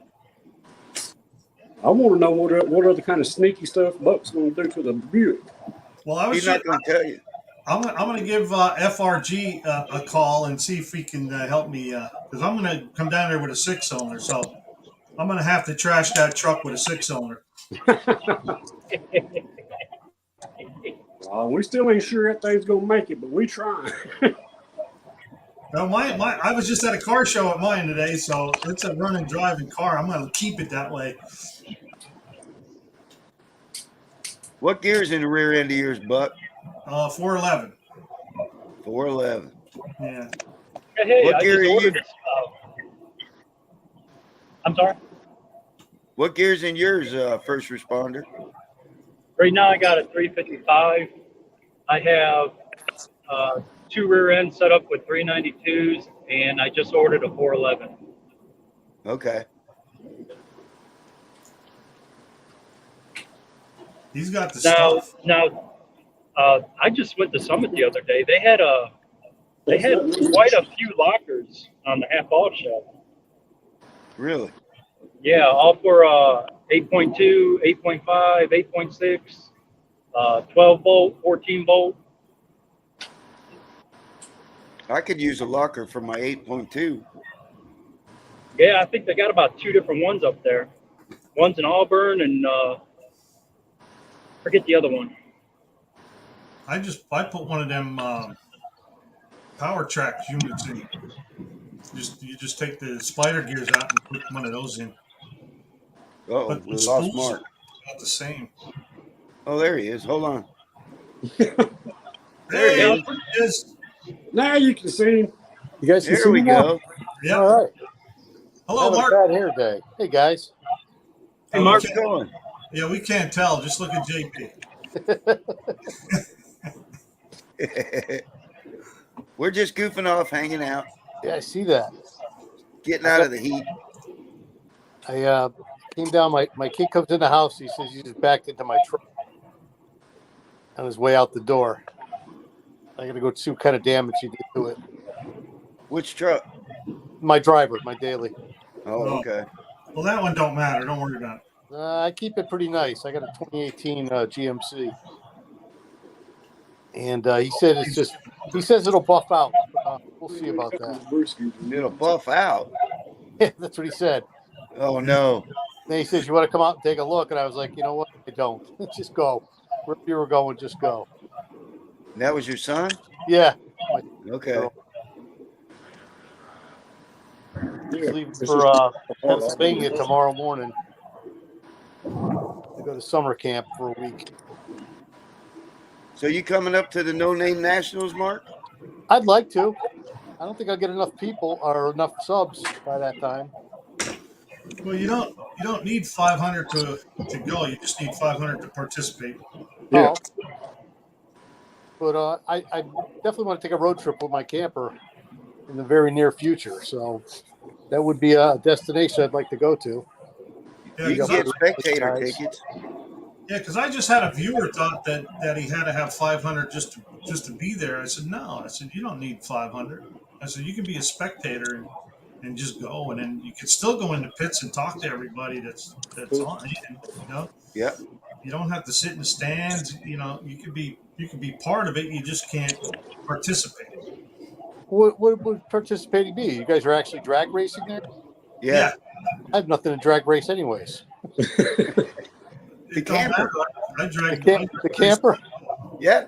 S2: I want to know what other kind of sneaky stuff Buck's going to do to the Buick.
S3: Well, I was
S1: He's not going to tell you.
S3: I'm going to give FRG a call and see if he can help me because I'm going to come down there with a 6-cylinder. So I'm going to have to trash that truck with a 6-cylinder.
S2: We still ain't sure that thing's going to make it, but we trying.
S3: Now, I was just at a car show at mine today, so it's a running, driving car. I'm going to keep it that way.
S1: What gear's in the rear end of yours, Buck?
S3: 411.
S1: 411.
S3: Yeah.
S5: Hey,
S1: What
S5: I
S1: gear
S5: just
S1: are
S5: ordered
S1: you?
S5: this. I'm sorry.
S1: What gear's in yours, first responder?
S5: Right now, I got a 355. I have 2 rear ends set up with 392s, and I just ordered a 411.
S1: Okay.
S3: He's got the
S5: Now,
S3: stuff.
S5: I just went to Summit the other day. They had quite a few lockers on the half-off shelf.
S1: Really?
S5: Yeah, all for 8.2, 8.5, 8.6, 12 volt, 14 volt.
S1: I could use a locker for my 8.2.
S5: Yeah, I think they got about 2 different ones up there. One's in Auburn and forget the other one.
S3: I put one of them power track units in. You just take the spider gears out and put one of those in.
S1: Uh-oh,
S3: But
S1: we
S3: the
S1: lost
S3: spools
S1: Mark.
S3: are about the same.
S1: Oh, there he is. Hold on.
S3: There
S1: There
S3: he is.
S2: Now you can see him.
S6: You guys can
S1: There
S6: see
S1: we
S6: me now?
S1: go.
S3: Yeah.
S6: All right.
S3: Hello,
S6: Having
S3: Mark.
S6: a bad hair day. Hey, guys.
S5: Hey, Mark.
S1: How's it going?
S3: Yeah, we can't tell. Just look at JP.
S1: We're just goofing off, hanging out,
S6: Yeah, I see that.
S1: getting out of the heat.
S6: I came down. My kid comes in the house. He says he just backed into my truck on his way out the door. I got to go see what kind of damage he did to it.
S1: Which truck?
S6: My driver, my daily.
S1: Oh, okay.
S3: Well, that one don't matter. Don't worry about it.
S6: I keep it pretty nice. I got a 2018 GMC, and he said it's just. He says it'll buff out. We'll see about that.
S1: It'll buff out.
S6: Yeah, that's what he said.
S1: Oh, no.
S6: Then he says, "You want to come out and take a look?" And I was like, "You know what? I don't. Just go. Wherever you were going, just go."
S1: That was your son?
S6: Yeah.
S1: Okay.
S6: He's leaving for Pennsylvania tomorrow morning to go to summer camp for a week.
S1: So you coming up to the No Name Nationals, Mark?
S6: I'd like to. I don't think I'll get enough people or enough subs by that time.
S3: Well, you don't need 500 to go. You just need 500 to participate.
S2: Yeah.
S6: But I definitely want to take a road trip with my camper in the very near future. So that would be a destination I'd like to go to.
S3: Yeah,
S1: You can
S3: 'cause
S1: get spectator
S6: Nice.
S1: tickets.
S3: I just had a viewer thought that he had to have 500 just to be there. I said no. I said you don't need 500. I said you can be a spectator and just go, and then you can still go into pits and talk to everybody that's on. You know,
S1: Yep.
S3: you don't have to sit in the stands. You know, you could be part of it. You just can't participate.
S6: What would participating be? You guys are actually drag racing there?
S1: Yeah.
S6: I have nothing to drag race anyways.
S1: The camper.
S3: I
S6: The,
S3: drag
S6: the camper.
S1: Yeah.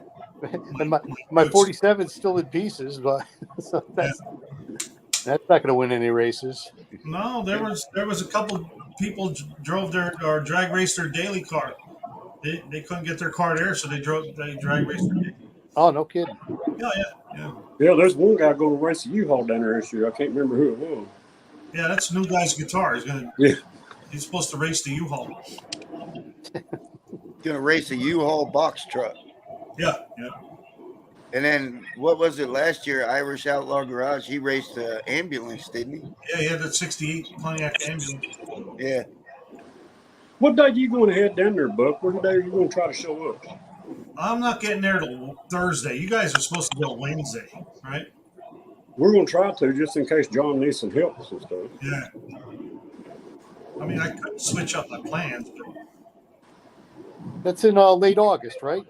S6: And my 47 is still in pieces, but so that's not going to win any races.
S3: No, there was a couple people drove their or drag raced their daily car. They couldn't get their car there, so they drag raced their daily.
S6: Oh, no kidding.
S3: Yeah.
S2: Yeah, there's one guy going to race a U-Haul down there this year. I can't remember who it was.
S3: Yeah, that's new guy's guitar.
S2: Yeah.
S3: He's supposed to race the U-Haul.
S1: Gonna race a U-Haul box truck.
S3: Yeah.
S1: And then what was it last year? Irish Outlaw Garage. He raced the ambulance, didn't he?
S3: Yeah, he had that 68 Pontiac ambulance.
S1: Yeah.
S2: What day you going to head down there, Buck? What day are you going to try to show up?
S3: I'm not getting there till Thursday. You guys are supposed to go Wednesday, right?
S2: We're going to try to, just in case John needs some help and stuff.
S3: Yeah. I mean, I could switch up my plans, but
S6: That's in late August, right?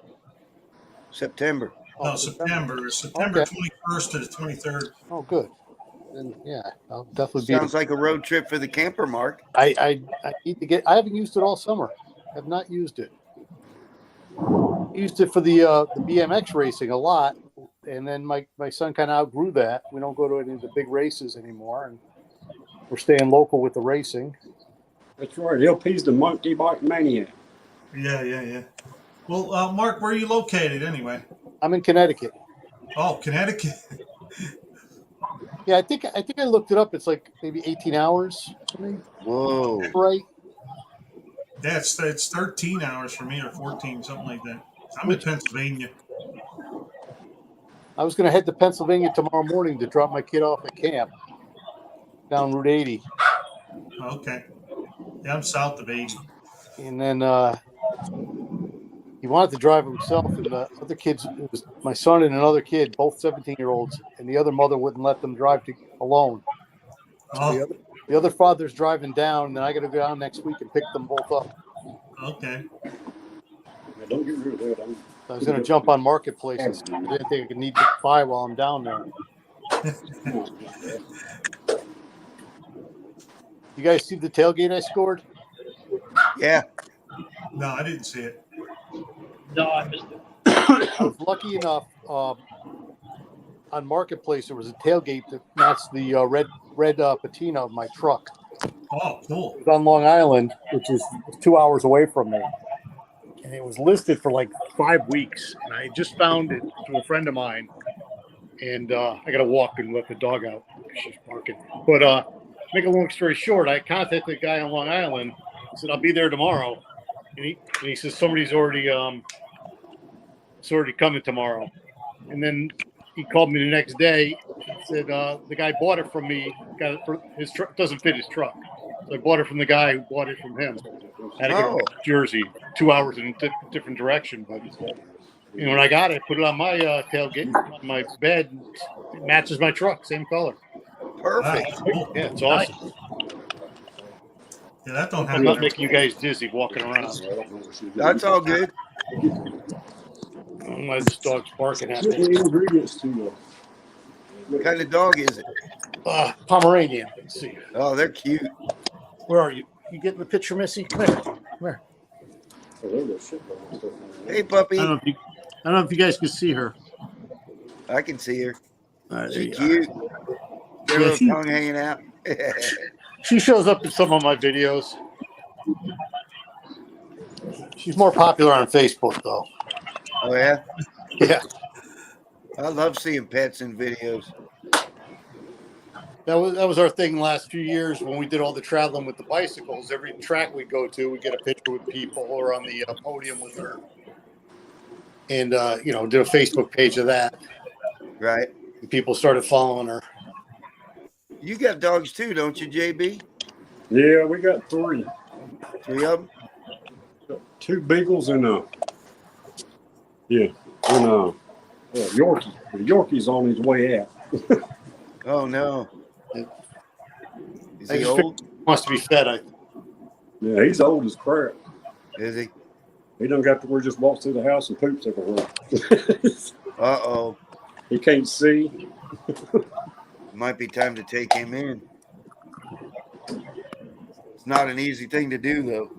S1: September.
S3: no, September. September
S6: Okay.
S3: 21st to the 23rd.
S6: Oh, good. And yeah, I'll definitely be.
S1: Sounds like a road trip for the camper, Mark.
S6: I need to get. I haven't used it all summer. Have not used it. Used it for the BMX racing a lot, and then my son kind of outgrew that. We don't go to any of the big races anymore, and we're staying local with the racing.
S2: That's right. LP's the monkey bike maniac.
S3: Yeah. Well, Mark, where are you located anyway?
S6: I'm in Connecticut.
S3: Oh, Connecticut.
S6: Yeah, I think I looked it up. It's like maybe 18 hours for me,
S1: Whoa.
S6: right?
S3: Yeah, it's 13 hours for me or 14, something like that. I'm in Pennsylvania.
S6: I was going to head to Pennsylvania tomorrow morning to drop my kid off at camp down Route 80.
S3: Okay. Yeah, I'm south of 80.
S6: And then he wanted to drive himself, and the other kids, it was my son and another kid, both 17-year-olds, and the other mother wouldn't let them drive alone. So
S3: Oh,
S6: the other father's driving down, and then I got to go down next week and pick them both up.
S3: okay.
S2: Yeah, don't get rid of that.
S6: I was going to jump on Marketplace and see if there's anything I could need to buy while I'm down there. You guys see the tailgate I scored?
S1: Yeah.
S3: No, I didn't see it.
S5: No, I missed it.
S6: I was lucky enough on Marketplace there was a tailgate that matched the red patina of my truck.
S3: Oh, cool.
S6: It was on Long Island, which is 2 hours away from me. And it was listed for like 5 weeks. And I just found it to a friend of mine. And I got to walk and let the dog out. She's barking. But make a long story short, I contacted the guy on Long Island. I said, I'll be there tomorrow. And he says, somebody's already coming tomorrow. And then he called me the next day. He said, the guy bought it from me. Got it for his truck, doesn't fit his truck. So I bought it from the guy who bought it from him. I had to go to Jersey, 2 hours in a different direction. But when I got it, I put it on my tailgate, on my bed. It matches my truck, same color.
S1: Perfect.
S3: Wow, cool.
S6: Yeah, it's awesome.
S3: Yeah, that don't
S6: I'm
S3: happen.
S6: not making you guys dizzy walking around.
S1: That's all good.
S6: My dog's barking at
S2: Get
S6: me.
S2: the ingredients to
S1: What kind of dog is it?
S6: Pomeranian. Let's see.
S1: Oh, they're cute.
S6: Where are you? You getting the picture, Missy? Come here. Come here.
S1: Hey, puppy.
S6: I don't know if you guys can see her.
S1: I can see her.
S6: There
S1: She
S6: you are.
S1: cute. Their
S6: Yeah,
S1: little
S6: she-
S1: tongue hanging out.
S6: She shows up in some of my videos. She's more popular on Facebook, though.
S1: Oh, yeah?
S6: Yeah,
S1: I love seeing pets in videos.
S6: that was our thing the last few years when we did all the traveling with the bicycles. Every track we go to, we get a picture with people or on the podium with her, and did a Facebook page of that.
S1: Right.
S6: And people started following her.
S1: You got dogs too, don't you, JB?
S2: Yeah, we got 3.
S1: 3 of them?
S2: 2 beagles and Yorkie. The Yorkie's on his way out.
S1: Oh, no. Is
S6: I
S1: he
S6: just
S1: old?
S6: Wants to be fed.
S2: Yeah, he's old as crap.
S1: Is he?
S2: He done got to where he just walks through the house and poops everywhere.
S1: Uh-oh.
S2: He can't see.
S1: Might be time to take him in. It's not an easy thing to do, though.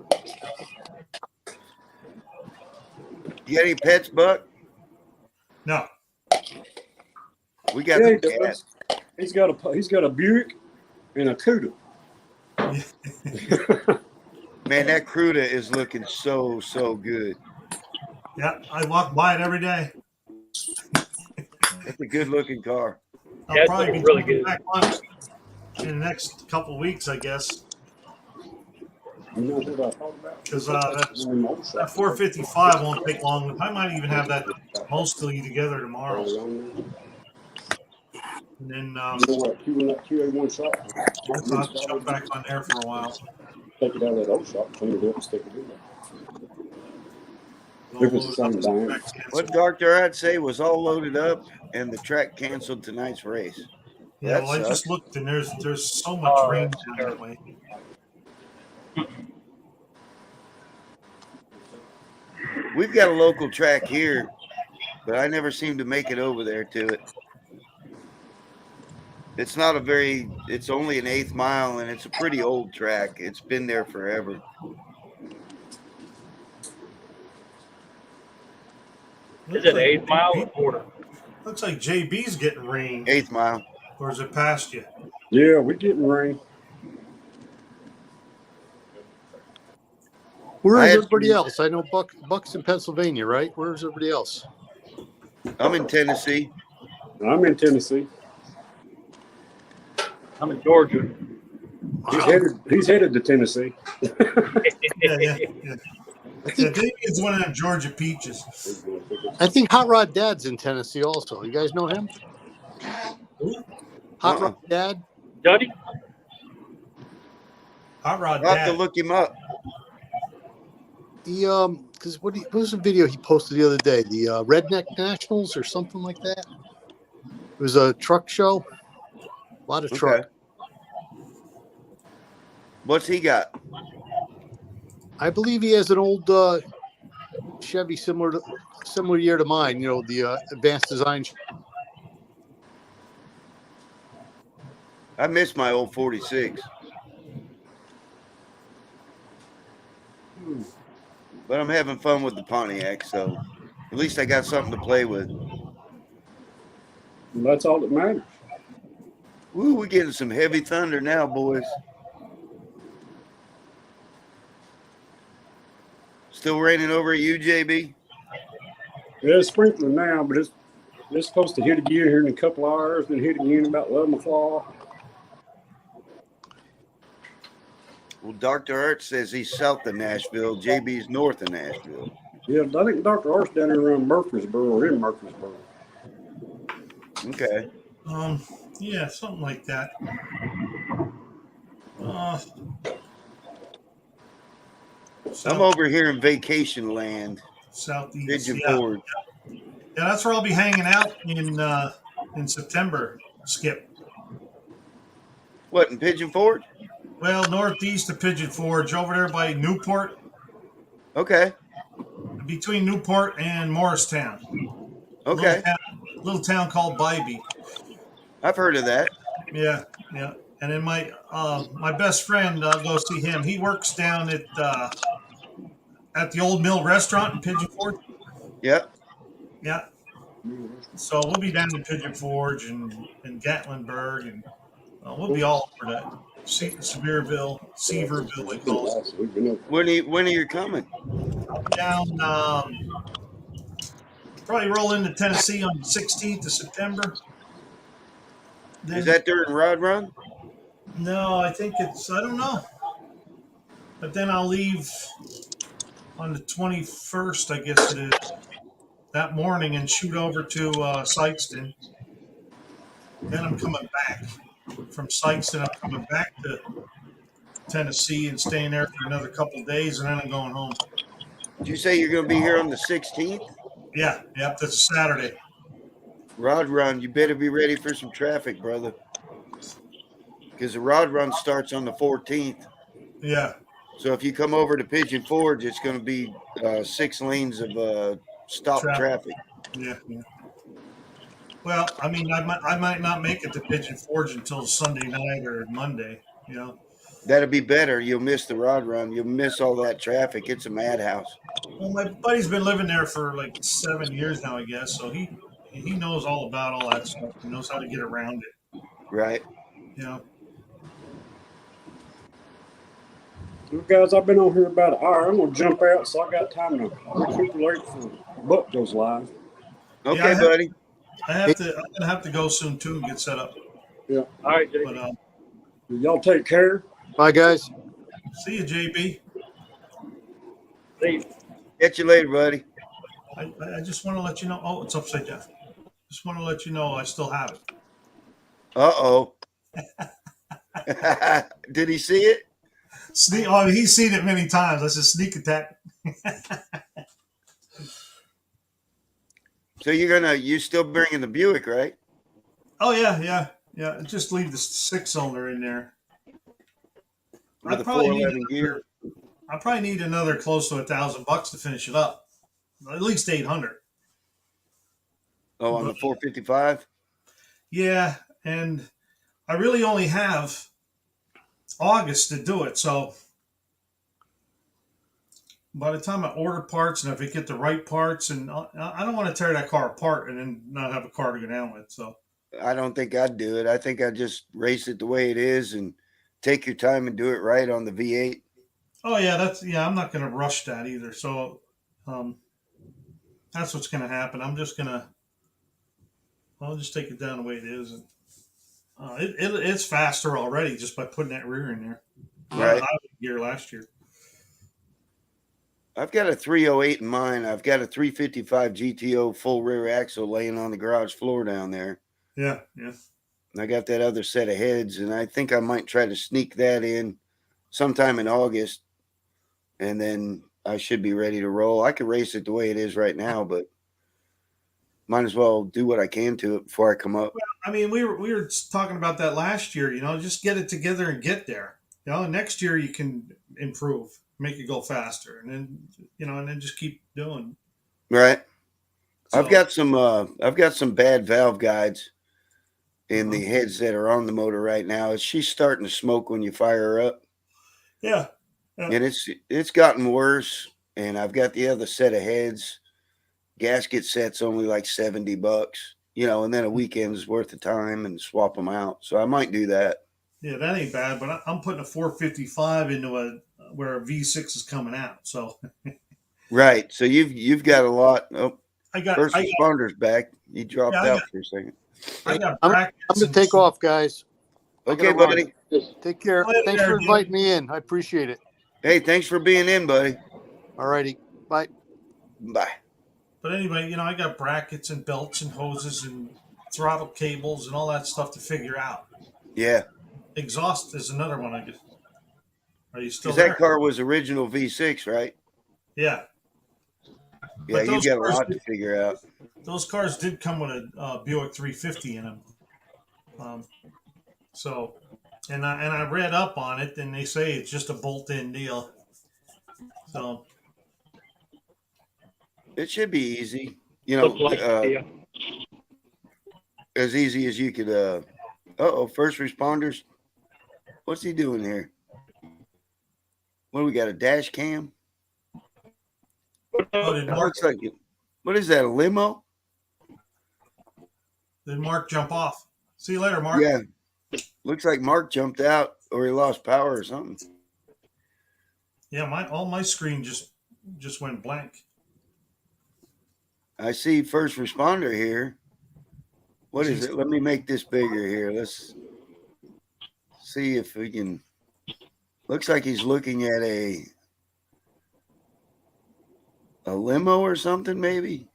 S1: You got any pets, Buck?
S3: No.
S1: We got
S2: Yeah,
S1: some
S2: he
S1: cats.
S2: does. He's got a Buick and a Cuda.
S1: Man, that Cruda is looking so good.
S3: Yeah, I walk by it every day.
S1: That's a good looking car.
S3: I'll
S5: Yeah, it's
S3: probably
S5: looking
S3: be
S5: really
S3: jumping
S5: good.
S3: back on it in the next couple of weeks, I guess,
S2: You know what I thought about?
S3: because
S2: That's one old
S3: that
S2: shop.
S3: 455 won't take long. I might even have that mostly together tomorrow,
S2: You
S3: and then
S2: know what? That QA1 shop.
S3: I'll have to jump back on there for a while.
S2: Take it out of that old shop, clean it up, and stick it in there.
S3: All
S2: If it's the
S3: loaded up,
S2: same
S3: track
S2: diameter.
S1: What
S3: canceled.
S1: Dr. I'd say was all loaded up and the track canceled tonight's race.
S3: Yeah,
S1: That
S3: well, I
S1: sucks.
S3: just looked, and there's so much rain
S5: That's
S3: down
S5: terrible.
S3: that way.
S1: We've got a local track here, but I never seem to make it over there to it. It's not it's only an 1/8 mile, and it's a pretty old track. It's been there forever.
S5: Is it 8 mile or quarter?
S3: Looks like JB's getting rain,
S1: 1/8 mile.
S3: or is it past you?
S2: Yeah, we're getting rain.
S6: Where
S1: I
S6: is
S1: had
S6: everybody
S1: some-
S6: else? I know Buck's in Pennsylvania, right? Where's everybody else?
S1: I'm in Tennessee.
S2: I'm in Tennessee.
S5: I'm in Georgia.
S2: He's headed to Tennessee.
S3: Yeah.
S6: I
S3: Yeah,
S6: think
S3: Davey is one of them Georgia peaches.
S6: I think Hot Rod Dad's in Tennessee also. You guys know him?
S3: Who?
S6: Hot Rod Dad.
S5: Duddy?
S3: Hot Rod
S1: I'll have to
S3: Dad.
S1: look him up.
S6: He because what was the video he posted the other day? The Redneck Nationals or something like that. It was a truck show. A lot of truck.
S1: Okay. What's he got?
S6: I believe he has an old Chevy similar year to mine. You know, the advanced design.
S1: I miss my old 46. But I'm having fun with the Pontiac, so at least I got something to play with.
S2: And that's all that matters.
S1: Woo, we're getting some heavy thunder now, boys. Still raining over at you, JB?
S2: Yeah, it's sprinkling now, but it's supposed to hit again here in a couple hours, then hit again about 11 o'clock.
S1: Well, Dr. Art says he's south of Nashville. JB's north of Nashville.
S2: Yeah, I think Dr. Art's down there around Murfreesboro or in Murfreesboro.
S1: Okay.
S3: Yeah, something like that.
S1: I'm over here in vacation land,
S3: Southeast.
S1: Pigeon
S3: Yeah.
S1: Forge.
S3: Yeah, that's where I'll be hanging out in September, Skip.
S1: What, in Pigeon Forge?
S3: Well, northeast of Pigeon Forge, over there by Newport,
S1: Okay.
S3: between Newport and Morristown.
S1: Okay.
S3: Little town called Bybee.
S1: I've heard of that.
S3: Yeah. And then my best friend, I'll go see him. He works down at the Old Mill Restaurant in Pigeon Forge.
S1: Yep.
S3: Yeah. So we'll be down in Pigeon Forge and Gatlinburg, and we'll be all over that. Sevierville, they call it.
S1: When are you coming?
S3: Down, probably roll into Tennessee on the 16th of September. Then,
S1: Is that during Rod Run?
S3: No, I think I don't know. But then I'll leave on the 21st, I guess it is, that morning and shoot over to Sykeston. Then I'm coming back. From Sykeston, I'm coming back to Tennessee and staying there for another couple of days, and then I'm going home.
S1: Did you say you're going to be here on the 16th?
S3: Yeah, yep, that's Saturday.
S1: Rod Run, you better be ready for some traffic, brother. Because the Rod Run starts on the 14th.
S3: Yeah.
S1: So if you come over to Pigeon Forge, it's going to be 6 lanes of stop traffic.
S3: Yeah. Well, I mean, I might not make it to Pigeon Forge until Sunday night or Monday, you know.
S1: That'd be better. You'll miss the rod run. You'll miss all that traffic. It's a madhouse.
S3: Well, my buddy's been living there for like 7 years now, I guess. So he knows all about all that stuff. He knows how to get around it.
S1: Right.
S3: You know.
S2: Well, guys, I've been on here about an hour. I'm gonna jump out, so I got time to recuperate for Buck goes live.
S1: Okay,
S3: Yeah,
S1: buddy.
S3: I'm gonna have to go soon too and get set up.
S2: Yeah.
S5: All right, Jake.
S3: But
S2: Y'all take care.
S6: Bye, guys.
S3: see you, JB.
S5: See you.
S1: Catch you later, buddy.
S3: I just want to let you know. Oh, it's upside down. Just want to let you know I still have it.
S1: Uh-oh. Did he see it?
S3: Sneak. Oh, he's seen it many times. That's a sneak attack.
S1: So you're still bringing the Buick, right?
S3: Oh yeah. Just leave the 6-cylinder in there.
S1: With the 411 gear?
S3: I probably need another close to $1,000 to finish it up. At least 800.
S1: Oh, on the 455?
S3: Yeah, and I really only have August to do it. So by the time I order parts and if I get the right parts, and I don't want to tear that car apart and then not have a car to go down with. So
S1: I don't think I'd do it. I think I'd just race it the way it is and take your time and do it right on the V8.
S3: oh yeah, I'm not going to rush that either. So that's what's going to happen. I'll just take it down the way it is, and it's faster already just by putting that rear in there.
S1: Right.
S3: I had gear last year.
S1: I've got a 308 in mine. I've got a 355 GTO full rear axle laying on the garage floor down there.
S3: Yeah.
S1: And I got that other set of heads, and I think I might try to sneak that in sometime in August, and then I should be ready to roll. I could race it the way it is right now, but might as well do what I can to it before I come up.
S3: Well, I mean, we were talking about that last year. Just get it together and get there. Next year you can improve, make it go faster, and then and then just keep doing.
S1: Right.
S3: So,
S1: I've got some bad valve guides in the heads that are on the motor right now. She's starting to smoke when you fire her up.
S3: Yeah.
S1: And it's gotten worse. And I've got the other set of heads. Gasket set's only like $70, and then a weekend's worth of time and swap them out. So I might do that.
S3: Yeah, that ain't bad. But I'm putting a 455 into where a V6 is coming out. So.
S1: Right. So you've got a lot. Oh, first
S3: I
S1: responders back. You dropped out for a second.
S3: I got
S6: I'm
S3: brackets.
S6: going to take off, guys.
S1: Okay, buddy.
S6: Take care.
S3: Later,
S6: Thanks for
S3: dude.
S6: inviting me in. I appreciate it.
S1: Hey, thanks for being in, buddy.
S6: All righty. Bye.
S1: Bye.
S3: But anyway, I got brackets and belts and hoses and throttle cables and all that stuff to figure out.
S1: Yeah.
S3: Exhaust is another one. I guess. Are you still
S1: Because
S3: there?
S1: that car was original V6, right?
S3: Yeah.
S1: Yeah,
S3: But
S1: you
S3: those
S1: got a
S3: cars
S1: lot to figure out.
S3: Those cars did come with a Buick 350 in them. And I read up on it, and they say it's just a bolt-in deal. So
S1: It should be easy.
S5: Look like yeah.
S1: As easy as you could. First responders. What's he doing here? What do we got? A dash cam?
S3: oh,
S1: That looks like it. What is that? A limo?
S3: did Mark jump off? See you later, Mark.
S1: Yeah. Looks like Mark jumped out or he lost power or something.
S3: Yeah, all my screen just went blank.
S1: I see first responder here. What is it? Let me make this bigger here. Let's see if we can. Looks like he's looking at a limo or something, maybe.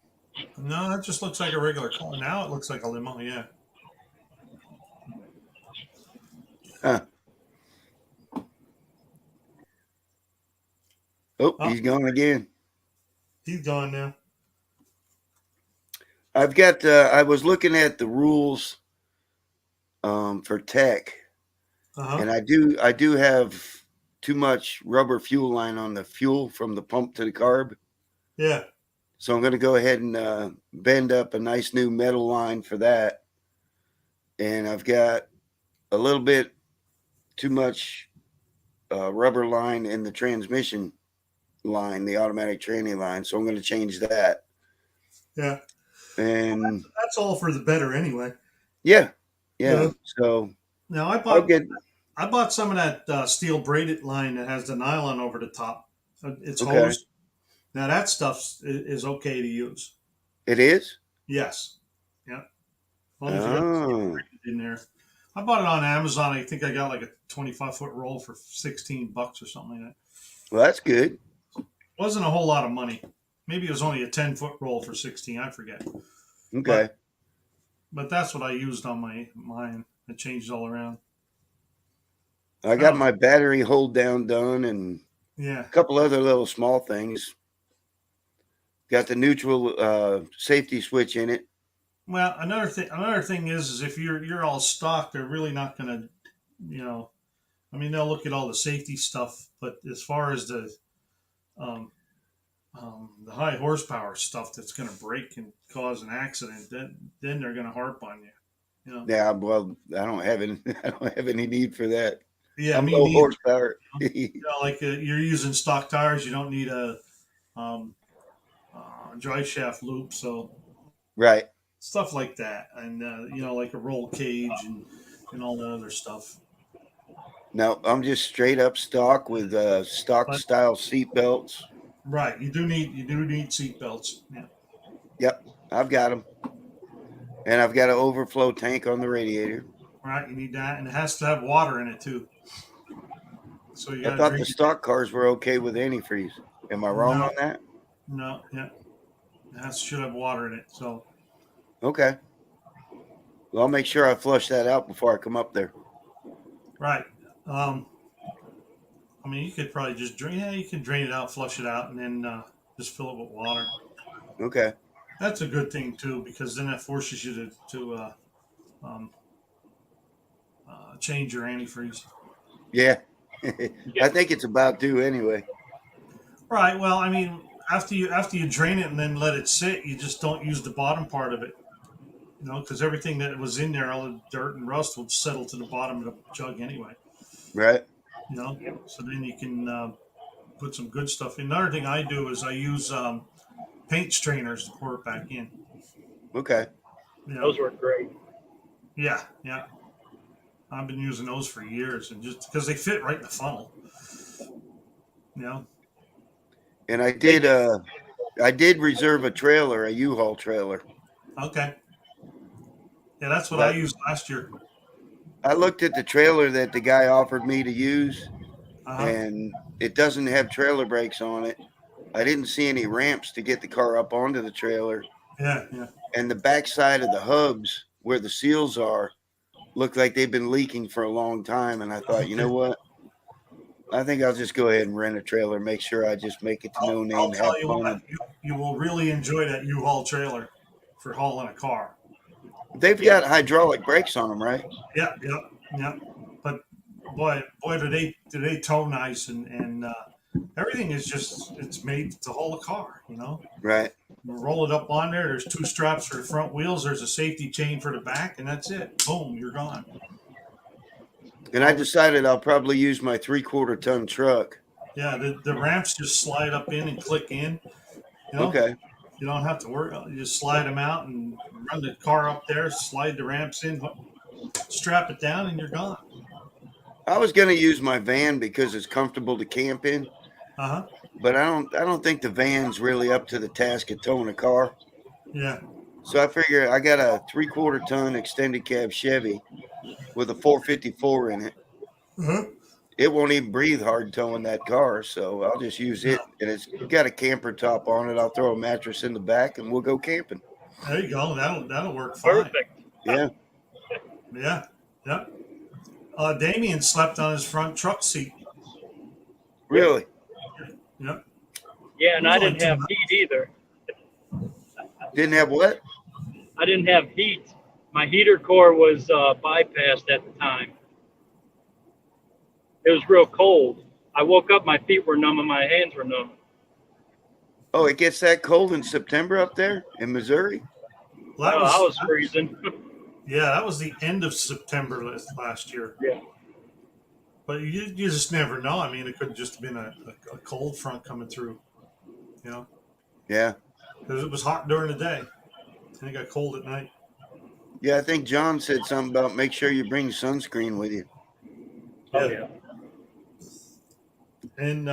S3: No, it just looks like a regular car. Now it looks like a limo. Yeah.
S1: Huh. Oh, he's gone again.
S3: He's gone now.
S1: I've got. I was looking at the rules for tech, and I do have too much rubber fuel line on the fuel from the pump to the carb.
S3: Yeah.
S1: So I'm going to go ahead and bend up a nice new metal line for that. And I've got a little bit too much rubber line in the transmission line, the automatic tranny line. So I'm going to change that.
S3: Yeah.
S1: And
S3: That's all for the better anyway.
S1: yeah.
S3: Yeah.
S1: So
S3: Now
S1: I'll get.
S3: I bought some of that steel braided line that has the nylon over the top. It's
S1: Okay.
S3: hosed. Now that stuff is okay to use.
S1: It is?
S3: Yes. Yeah. As long as you got the steel
S1: Oh.
S3: braided in there. I bought it on Amazon. I think I got like a 25-foot roll for $16 or something like that.
S1: Well, that's good.
S3: Wasn't a whole lot of money. Maybe it was only a 10-foot roll for 16. I forget.
S1: Okay.
S3: But that's what I used on mine. It changed all around.
S1: I got my battery hold down done and
S3: Yeah.
S1: a couple other little small things. Got the neutral safety switch in it.
S3: Well, another thing is if you're all stock, they're really not going to, you know, I mean, they'll look at all the safety stuff, but as far as um, the high horsepower stuff that's going to break and cause an accident, then they're going to harp on you. You know?
S1: Yeah, well, I don't have any need for that.
S3: Yeah,
S1: I'm
S3: me
S1: low
S3: neither.
S1: horsepower.
S3: You know, like you're using stock tires, you don't need a dry shaft loop, so
S1: Right.
S3: stuff like that, and you know, like a roll cage and all that other stuff.
S1: No, I'm just straight up stock with stock
S3: But-
S1: style seat belts.
S3: Right, you do need seat belts. Yeah.
S1: Yep, I've got them, and I've got an overflow tank on the radiator.
S3: Right, you need that, and it has to have water in it too. So you
S1: I
S3: got to
S1: thought
S3: drink
S1: the stock cars were okay with antifreeze. Am I wrong on that?
S3: No, yeah, should have water in it. So
S1: Okay. Well, I'll make sure I flush that out before I come up there.
S3: right. I mean, you could probably just drain. Yeah, you can drain it out, flush it out, and then just fill it with water.
S1: Okay.
S3: That's a good thing too, because then that forces you to um, change your antifreeze.
S1: Yeah. I think it's about due anyway.
S3: Right. Well, I mean, after you drain it and then let it sit, you just don't use the bottom part of it. You know, because everything that was in there, all the dirt and rust, will settle to the bottom of the jug anyway.
S1: Right.
S3: You know, so then you can put some good stuff in. Another thing I do is I use paint strainers to pour it back in.
S1: Okay.
S3: You know?
S5: Those were great.
S3: Yeah, yeah. I've been using those for years, and just because they fit right in the funnel. You know.
S1: And I did reserve a trailer, a U-Haul trailer.
S3: Okay. Yeah, that's what I used last year.
S1: I looked at the trailer that the guy offered me to use,
S3: Uh-huh.
S1: and it doesn't have trailer brakes on it. I didn't see any ramps to get the car up onto the trailer.
S3: Yeah, yeah.
S1: And the backside of the hubs where the seals are look like they've been leaking for a long time. And I thought, you know what? I think I'll just go ahead and rent a trailer, make sure I just make it to no name.
S3: I'll tell
S1: have
S3: you
S1: fun.
S3: what, you will really enjoy that U-Haul trailer for hauling a car.
S1: They've got hydraulic brakes on them, right?
S3: Yeah, yeah, yeah. But boy, do they tow nice, and everything is just, it's made to haul a car. You know,
S1: Right.
S3: you roll it up on there. There's 2 straps for the front wheels. There's a safety chain for the back, and that's it. Boom, you're gone.
S1: And I decided I'll probably use my 3/4 ton truck.
S3: Yeah, the ramps just slide up in and click in. You know?
S1: Okay.
S3: You don't have to worry. You just slide them out and run the car up there, slide the ramps in, strap it down, and you're gone.
S1: I was going to use my van because it's comfortable to camp in,
S3: Uh-huh.
S1: but I don't think the van's really up to the task of towing a car.
S3: Yeah.
S1: So I figure I got a 3/4 ton extended cab Chevy with a 454 in it.
S3: Uh-huh.
S1: It won't even breathe hard towing that car, so I'll just use it. And it's got a camper top on it. I'll throw a mattress in the back and we'll go camping.
S3: There you go. That'll work fine.
S5: Perfect.
S1: Yeah.
S3: Yeah. Yeah. Damien slept on his front truck seat.
S1: Really?
S3: Yep.
S5: Yeah, and I didn't have heat either.
S1: Didn't have what?
S5: I didn't have heat. My heater core was bypassed at the time. It was real cold. I woke up, my feet were numb and my hands were numb.
S1: Oh, it gets that cold in September up there in Missouri?
S3: Well,
S5: I was freezing.
S3: Yeah, that was the end of September last year.
S5: Yeah.
S3: But you just never know. I mean, it could have just been a cold front coming through, you know,
S1: Yeah.
S3: because it was hot during the day and it got cold at night.
S1: Yeah, I think John said something about make sure you bring sunscreen with you.
S5: Oh yeah.
S3: And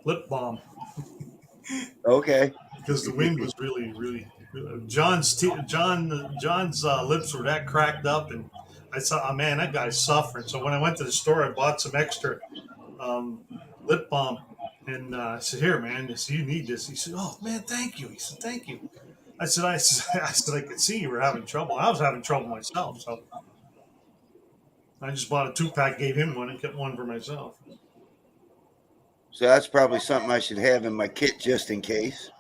S3: lip balm
S1: Okay.
S3: because the wind was really. John's lips were that cracked up, and I saw, oh man, that guy's suffering. So when I went to the store, I bought some extra um, lip balm, and I said, "Here, man, you need this." He said, "Oh man, thank you." He said, "Thank you." I said, I could see you were having trouble. I was having trouble myself, so I just bought a 2-pack, gave him one, and kept one for myself.
S1: So that's probably something I should have in my kit just in case.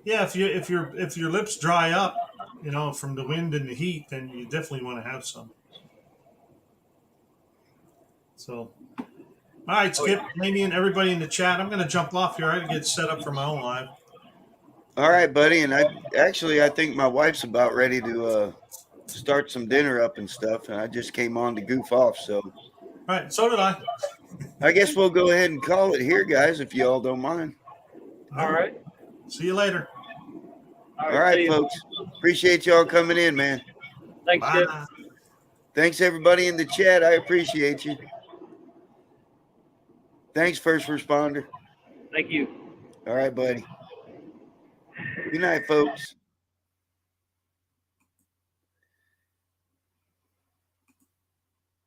S3: Yeah, if your lips dry up, you know, from the wind and the heat, then you definitely want to have some. So, all right,
S5: Oh
S3: Skip,
S5: yeah.
S3: Laney, and everybody in the chat. I'm going to jump off here. I got to get set up for my own live.
S1: All right, buddy. And I think my wife's about ready to start some dinner up and stuff. And I just came on to goof off. So
S3: All right, so did I.
S1: I guess we'll go ahead and call it here, guys, if you all don't mind.
S5: All right.
S3: See you later.
S5: All
S1: All
S5: right. See
S1: right,
S5: you.
S1: folks. Appreciate y'all coming in, man.
S5: Thanks, Skip.
S3: Bye.
S1: Thanks, everybody in the chat. I appreciate you. Thanks, first responder.
S5: Thank you.
S1: All right, buddy. Good night, folks.